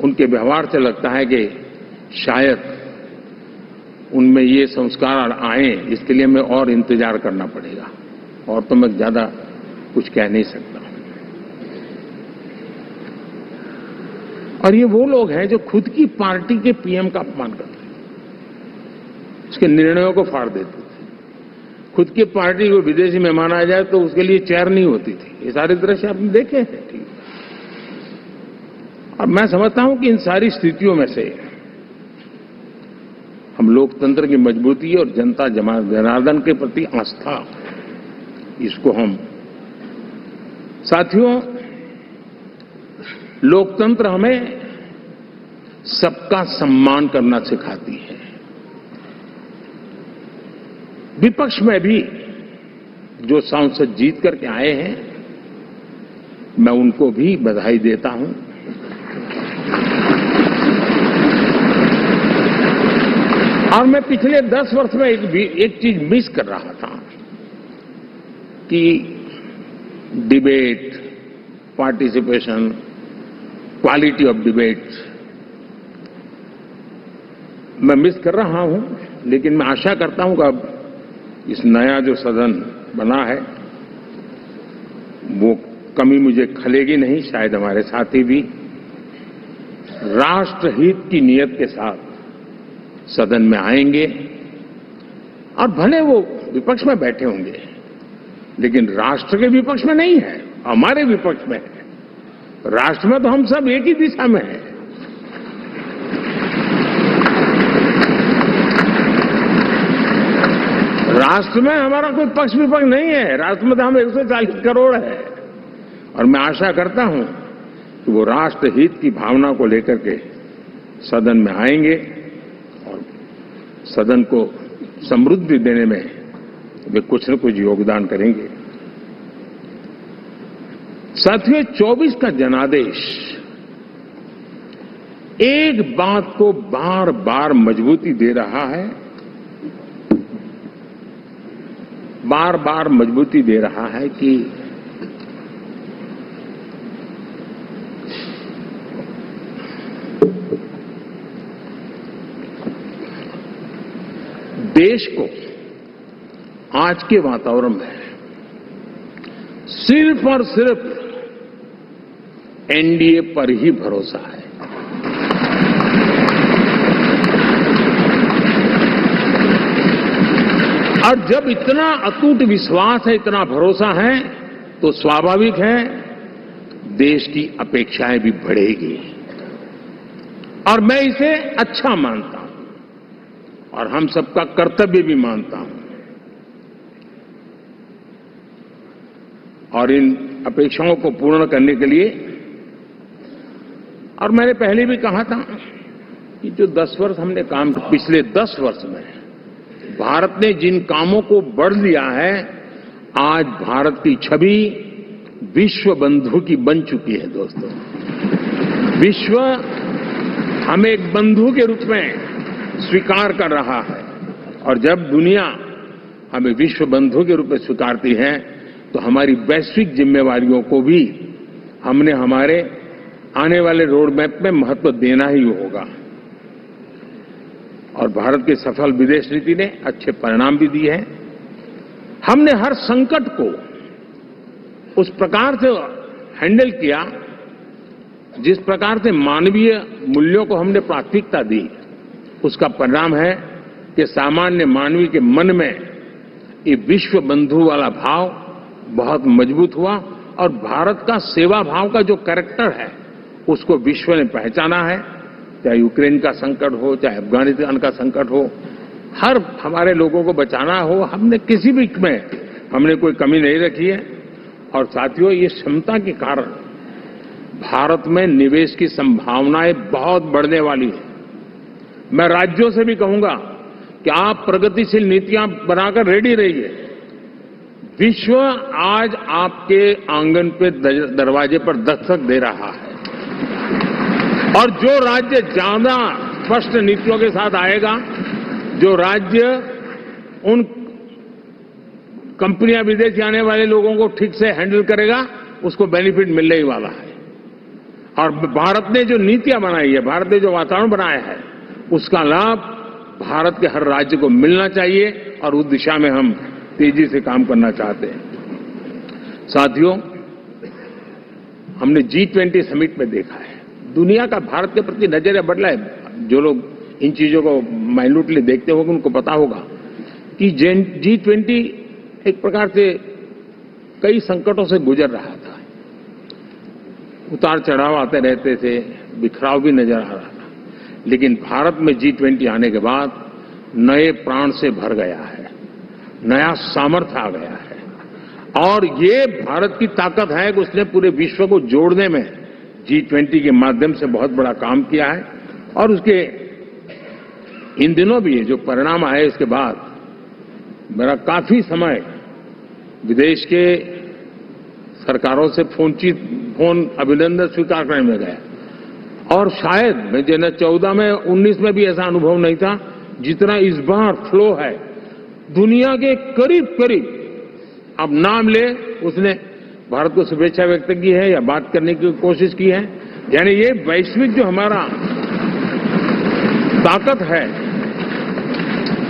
उनके व्यवहार से लगता है कि शायद उनमें ये संस्कार आए, इसके लिए हमें और इंतजार करना पड़ेगा। और तो मैं ज्यादा कुछ कह नहीं सकता। और ये वो लोग हैं जो खुद की पार्टी के पीएम का अपमान करते हैं, उसके निर्णयों को फाड़ देते थे। खुद की पार्टी को विदेशी मेहमान आ जाए तो उसके लिए चेयर नहीं होती थी। ये सारे दृश्य आपने देखे हैं। ठीक, और मैं समझता हूं कि इन सारी स्थितियों में से हम लोकतंत्र की मजबूती और जनता जनार्दन के प्रति आस्था, इसको हम साथियों, लोकतंत्र हमें सबका सम्मान करना सिखाती है। विपक्ष में भी जो सांसद जीत करके आए हैं, मैं उनको भी बधाई देता हूं। और मैं पिछले 10 वर्ष में एक चीज मिस कर रहा था। कि debate, participation, quality of debate मैं मिस कर रहा हूं, लेकिन मैं आशा करता हूं कि अब इस नया जो सदन बना है वो कमी मुझे खलेगी नहीं। शायद हमारे साथी भी राष्ट्रहित की नियत के साथ सदन में आएंगे और भले वो विपक्ष में बैठे होंगे, लेकिन राष्ट्र के विपक्ष में नहीं है, हमारे विपक्ष में है। राष्ट्र में तो हम सब एक ही दिशा में हैं। राष्ट्र में हमारा कोई पक्ष विपक्ष नहीं है। राष्ट्र में तो हम 140 करोड़ है और मैं आशा करता हूं कि वो राष्ट्र हित की भावना को लेकर के सदन में आएंगे और सदन को समृद्धि देने में वे कुछ न कुछ योगदान करेंगे। साथियों, 24 का जनादेश एक बात को बार बार मजबूती दे रहा है, बार बार मजबूती दे रहा है कि देश को आज के वातावरण में सिर्फ और सिर्फ एनडीए पर ही भरोसा है। और जब इतना अटूट विश्वास है, इतना भरोसा है, तो स्वाभाविक है देश की अपेक्षाएं भी बढ़ेगी और मैं इसे अच्छा मानता हूं और हम सबका कर्तव्य भी मानता हूं। और इन अपेक्षाओं को पूर्ण करने के लिए, और मैंने पहले भी कहा था कि जो 10 वर्ष हमने काम, पिछले 10 वर्ष में भारत ने जिन कामों को बढ़ लिया है, आज भारत की छवि विश्व बंधु की बन चुकी है। दोस्तों, विश्व हमें एक बंधु के रूप में स्वीकार कर रहा है और जब दुनिया हमें विश्व बंधु के रूप में स्वीकारती है तो हमारी वैश्विक जिम्मेवारियों को भी हमने हमारे आने वाले रोड मैप में महत्व देना ही होगा। और भारत की सफल विदेश नीति ने अच्छे परिणाम भी दिए हैं। हमने हर संकट को उस प्रकार से हैंडल किया जिस प्रकार से मानवीय मूल्यों को हमने प्राथमिकता दी। उसका परिणाम है कि सामान्य मानवीय के मन में ये विश्व बंधु वाला भाव बहुत मजबूत हुआ और भारत का सेवा भाव का जो कैरेक्टर है उसको विश्व ने पहचाना है। चाहे यूक्रेन का संकट हो, चाहे अफगानिस्तान का संकट हो, हर हमारे लोगों को बचाना हो, हमने किसी भी में हमने कोई कमी नहीं रखी है। और साथियों, ये क्षमता के कारण भारत में निवेश की संभावनाएं बहुत बढ़ने वाली है। मैं राज्यों से भी कहूंगा कि आप प्रगतिशील नीतियां बनाकर रेडी रहिए। विश्व आज आपके आंगन पे दरवाजे पर दस्तक दे रहा है और जो राज्य ज्यादा स्पष्ट नीतियों के साथ आएगा, जो राज्य उन कंपनियां विदेश आने वाले लोगों को ठीक से हैंडल करेगा, उसको बेनिफिट मिलने ही वाला है। और भारत ने जो नीतियां बनाई है, भारत ने जो वातावरण बनाया है, उसका लाभ भारत के हर राज्य को मिलना चाहिए और उस दिशा में हम तेजी से काम करना चाहते हैं। साथियों, हमने G20 समिट में देखा है, दुनिया का भारत के प्रति नजरिया बदला है। जो लोग इन चीजों को माइन्यूटली देखते होंगे उनको पता होगा कि G20 एक प्रकार से कई संकटों से गुजर रहा था। उतार चढ़ाव आते रहते थे, बिखराव भी नजर आ रहा था, लेकिन भारत में G20 आने के बाद नए प्राण से भर गया है, नया सामर्थ्य आ गया है। और ये भारत की ताकत है कि उसने पूरे विश्व को जोड़ने में G20 के माध्यम से बहुत बड़ा काम किया है। और उसके इन दिनों भी जो परिणाम आए, इसके बाद मेरा काफी समय विदेश के सरकारों से फोन अभिनंदन स्वीकार करने में गया और शायद मैं 2014 में 19 में भी ऐसा अनुभव नहीं था जितना इस बार फ्लो है। दुनिया के करीब करीब अब नाम ले, उसने भारत को शुभेच्छा व्यक्त की है या बात करने की कोशिश की है। यानी ये वैश्विक जो हमारा ताकत है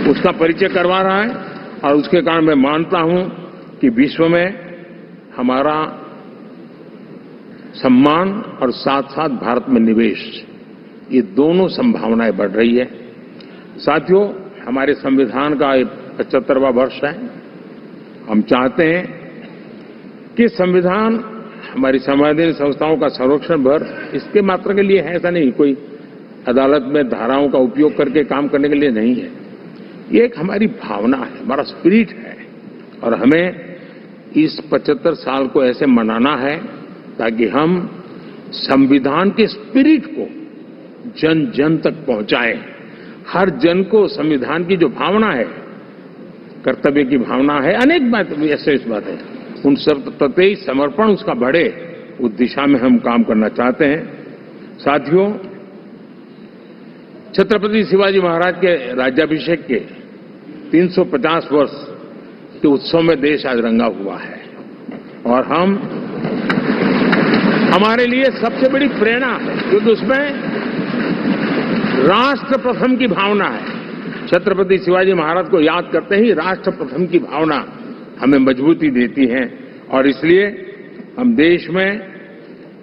उसका परिचय करवा रहा है, और उसके कारण मैं मानता हूं कि विश्व में हमारा सम्मान और साथ साथ भारत में निवेश, ये दोनों संभावनाएं बढ़ रही है। साथियों, हमारे संविधान का 75वां वर्ष है। हम चाहते हैं कि संविधान हमारी संवैधानिक संस्थाओं का संरक्षण भर इसके मात्र के लिए है, ऐसा नहीं, कोई अदालत में धाराओं का उपयोग करके काम करने के लिए नहीं है। ये एक हमारी भावना है, हमारा स्पिरिट है, और हमें इस 75 साल को ऐसे मनाना है ताकि हम संविधान के स्पिरिट को जन जन तक पहुंचाएं। हर जन को संविधान की जो भावना है, कर्तव्य की भावना है, अनेक बात ऐसे इस बात है, उन सब प्रति समर्पण उसका बढ़े, उस दिशा में हम काम करना चाहते हैं। साथियों, छत्रपति शिवाजी महाराज के राज्याभिषेक के 350 वर्ष के उत्सव में देश आज रंगा हुआ है, और हमारे लिए सबसे बड़ी प्रेरणा है, क्योंकि उसमें राष्ट्र प्रथम की भावना है। छत्रपति शिवाजी महाराज को याद करते ही राष्ट्र प्रथम की भावना हमें मजबूती देती है, और इसलिए हम देश में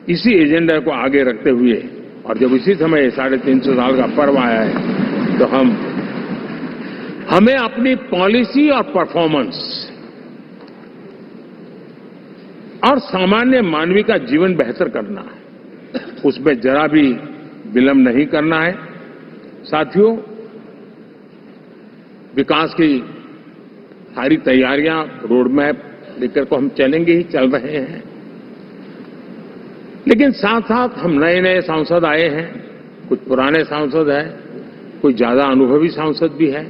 इसी एजेंडा को आगे रखते हुए, और जब इसी समय 350 साल का पर्व आया है, तो हमें अपनी पॉलिसी और परफॉर्मेंस और सामान्य मानवीय का जीवन बेहतर करना है, उसमें जरा भी विलंब नहीं करना है। साथियों, विकास की सारी तैयारियां, रोड मैप लेकर को हम चलेंगे ही, चल रहे हैं, लेकिन साथ साथ हम नए नए सांसद आए हैं, कुछ पुराने सांसद हैं, कुछ ज्यादा अनुभवी सांसद भी हैं।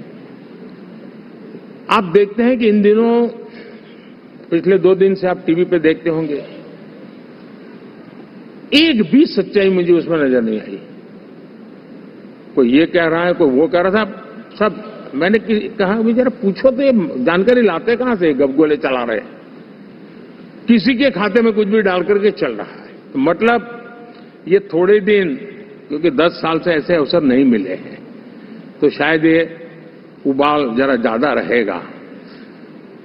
आप देखते हैं कि इन दिनों, पिछले 2 दिन से आप टीवी पे देखते होंगे, एक भी सच्चाई मुझे उसमें नजर नहीं आई। कोई ये कह रहा है, कोई वो कह रहा था, सब मैंने कहा भी जरा पूछो तो ये जानकारी लाते कहां से, गपगोले चला रहे, किसी के खाते में कुछ भी डाल करके चल रहा है। तो मतलब ये थोड़े दिन, क्योंकि 10 साल से ऐसे अवसर नहीं मिले हैं, तो शायद ये उबाल जरा ज्यादा रहेगा।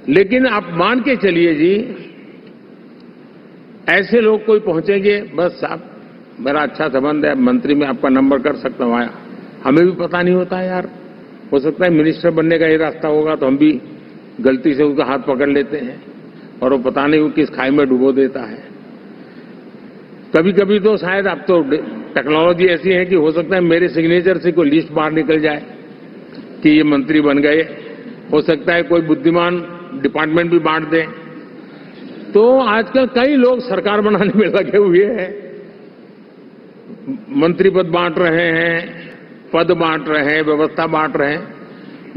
लेकिन आप मान के चलिए जी, ऐसे लोग कोई पहुंचेंगे, बस साहब मेरा अच्छा संबंध है, मंत्री में आपका नंबर कर सकता हूं, आया, हमें भी पता नहीं होता यार, हो सकता है मिनिस्टर बनने का ये रास्ता होगा, तो हम भी गलती से उसका हाथ पकड़ लेते हैं, और वो पता नहीं वो किस खाई में डुबो देता है। कभी कभी तो शायद अब तो टेक्नोलॉजी ऐसी है कि हो सकता है मेरे सिग्नेचर से कोई लिस्ट बाहर निकल जाए कि ये मंत्री बन गए, हो सकता है कोई बुद्धिमान डिपार्टमेंट भी बांट दे। तो आजकल कई लोग सरकार बनाने में लगे हुए हैं, मंत्री पद बांट रहे हैं, पद बांट रहे हैं, व्यवस्था बांट रहे हैं।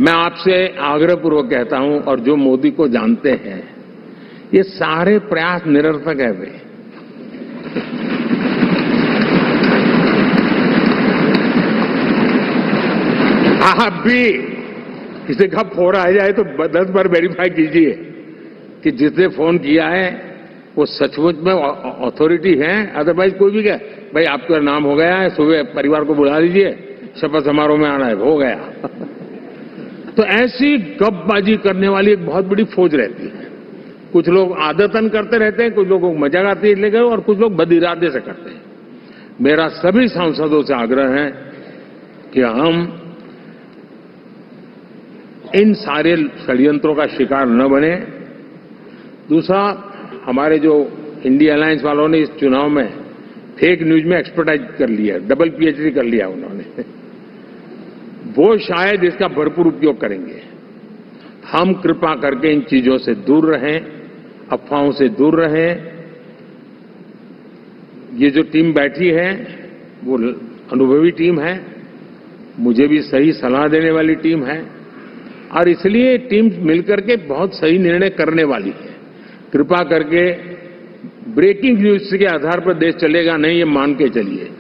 मैं आपसे आग्रहपूर्वक कहता हूं, और जो मोदी को जानते हैं, ये सारे प्रयास निरर्थक है। वे आप भी किसी का फोन आ जाए तो 10 बार वेरीफाई कीजिए कि जिसने फोन किया है वो सचमुच में अथॉरिटी है। अदरवाइज कोई भी कहे भाई आपका नाम हो गया है, सुबह परिवार को बुला लीजिए, शपथ समारोह में आना है, हो गया। तो ऐसी गपबाजी करने वाली एक बहुत बड़ी फौज रहती है। कुछ लोग आदतन करते रहते हैं, कुछ लोगों को मजाक आती है इसलिए, और कुछ लोग बदिरादे से करते हैं। मेरा सभी सांसदों से आग्रह है कि हम इन सारे षड्यंत्रों का शिकार न बने। दूसरा, हमारे जो इंडिया अलायंस वालों ने इस चुनाव में फेक न्यूज में एक्सपर्टाइज कर लिया, डबल पीएचडी कर लिया उन्होंने, वो शायद इसका भरपूर उपयोग करेंगे। हम कृपा करके इन चीजों से दूर रहें, अफवाहों से दूर रहें। ये जो टीम बैठी है वो अनुभवी टीम है, मुझे भी सही सलाह देने वाली टीम है, और इसलिए टीम मिलकर के बहुत सही निर्णय करने वाली है। कृपा करके ब्रेकिंग न्यूज के आधार पर देश चलेगा नहीं, ये मान के चलिए।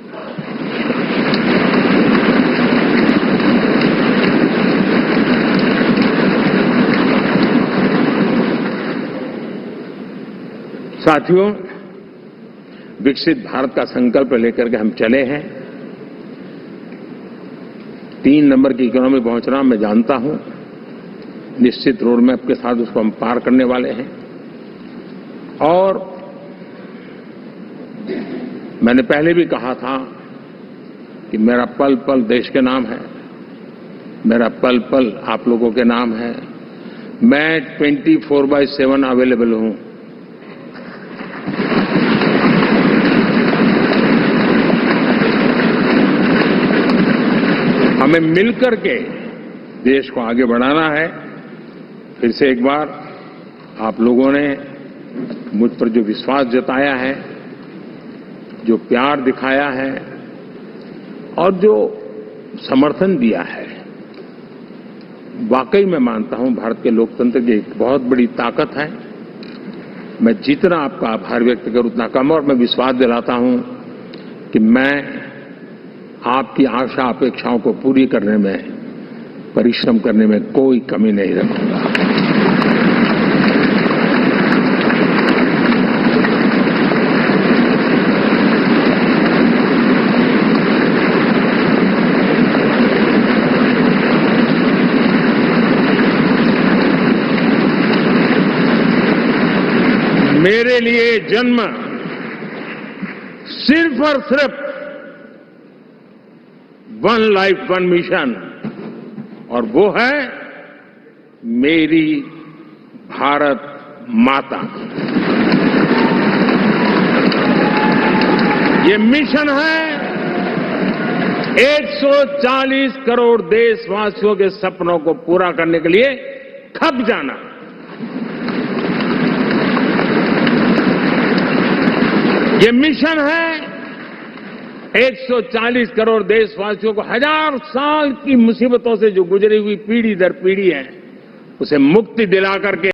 साथियों, विकसित भारत का संकल्प लेकर के हम चले हैं। 3 नंबर की इकोनॉमी पहुंचना मैं जानता हूं, निश्चित रोड मैप के साथ उसको हम पार करने वाले हैं। और मैंने पहले भी कहा था कि मेरा पल पल देश के नाम है, मेरा पल पल आप लोगों के नाम है। मैं 24/7 अवेलेबल हूं। हमें मिलकर के देश को आगे बढ़ाना है। फिर से एक बार आप लोगों ने मुझ पर जो विश्वास जताया है, जो प्यार दिखाया है और जो समर्थन दिया है, वाकई मैं मानता हूं भारत के लोकतंत्र की एक बहुत बड़ी ताकत है। मैं जितना आपका आभार व्यक्त करूं उतना कम, और मैं विश्वास दिलाता हूं कि मैं आपकी आशा अपेक्षाओं को पूरी करने में, परिश्रम करने में कोई कमी नहीं रखूंगा। मेरे लिए जन्म सिर्फ और सिर्फ 1 लाइफ 1 मिशन, और वो है मेरी भारत माता। ये मिशन है 140 करोड़ देशवासियों के सपनों को पूरा करने के लिए खप जाना। ये मिशन है 140 करोड़ देशवासियों को 1000 साल की मुसीबतों से जो गुजरी हुई पीढ़ी दर पीढ़ी है, उसे मुक्ति दिला करके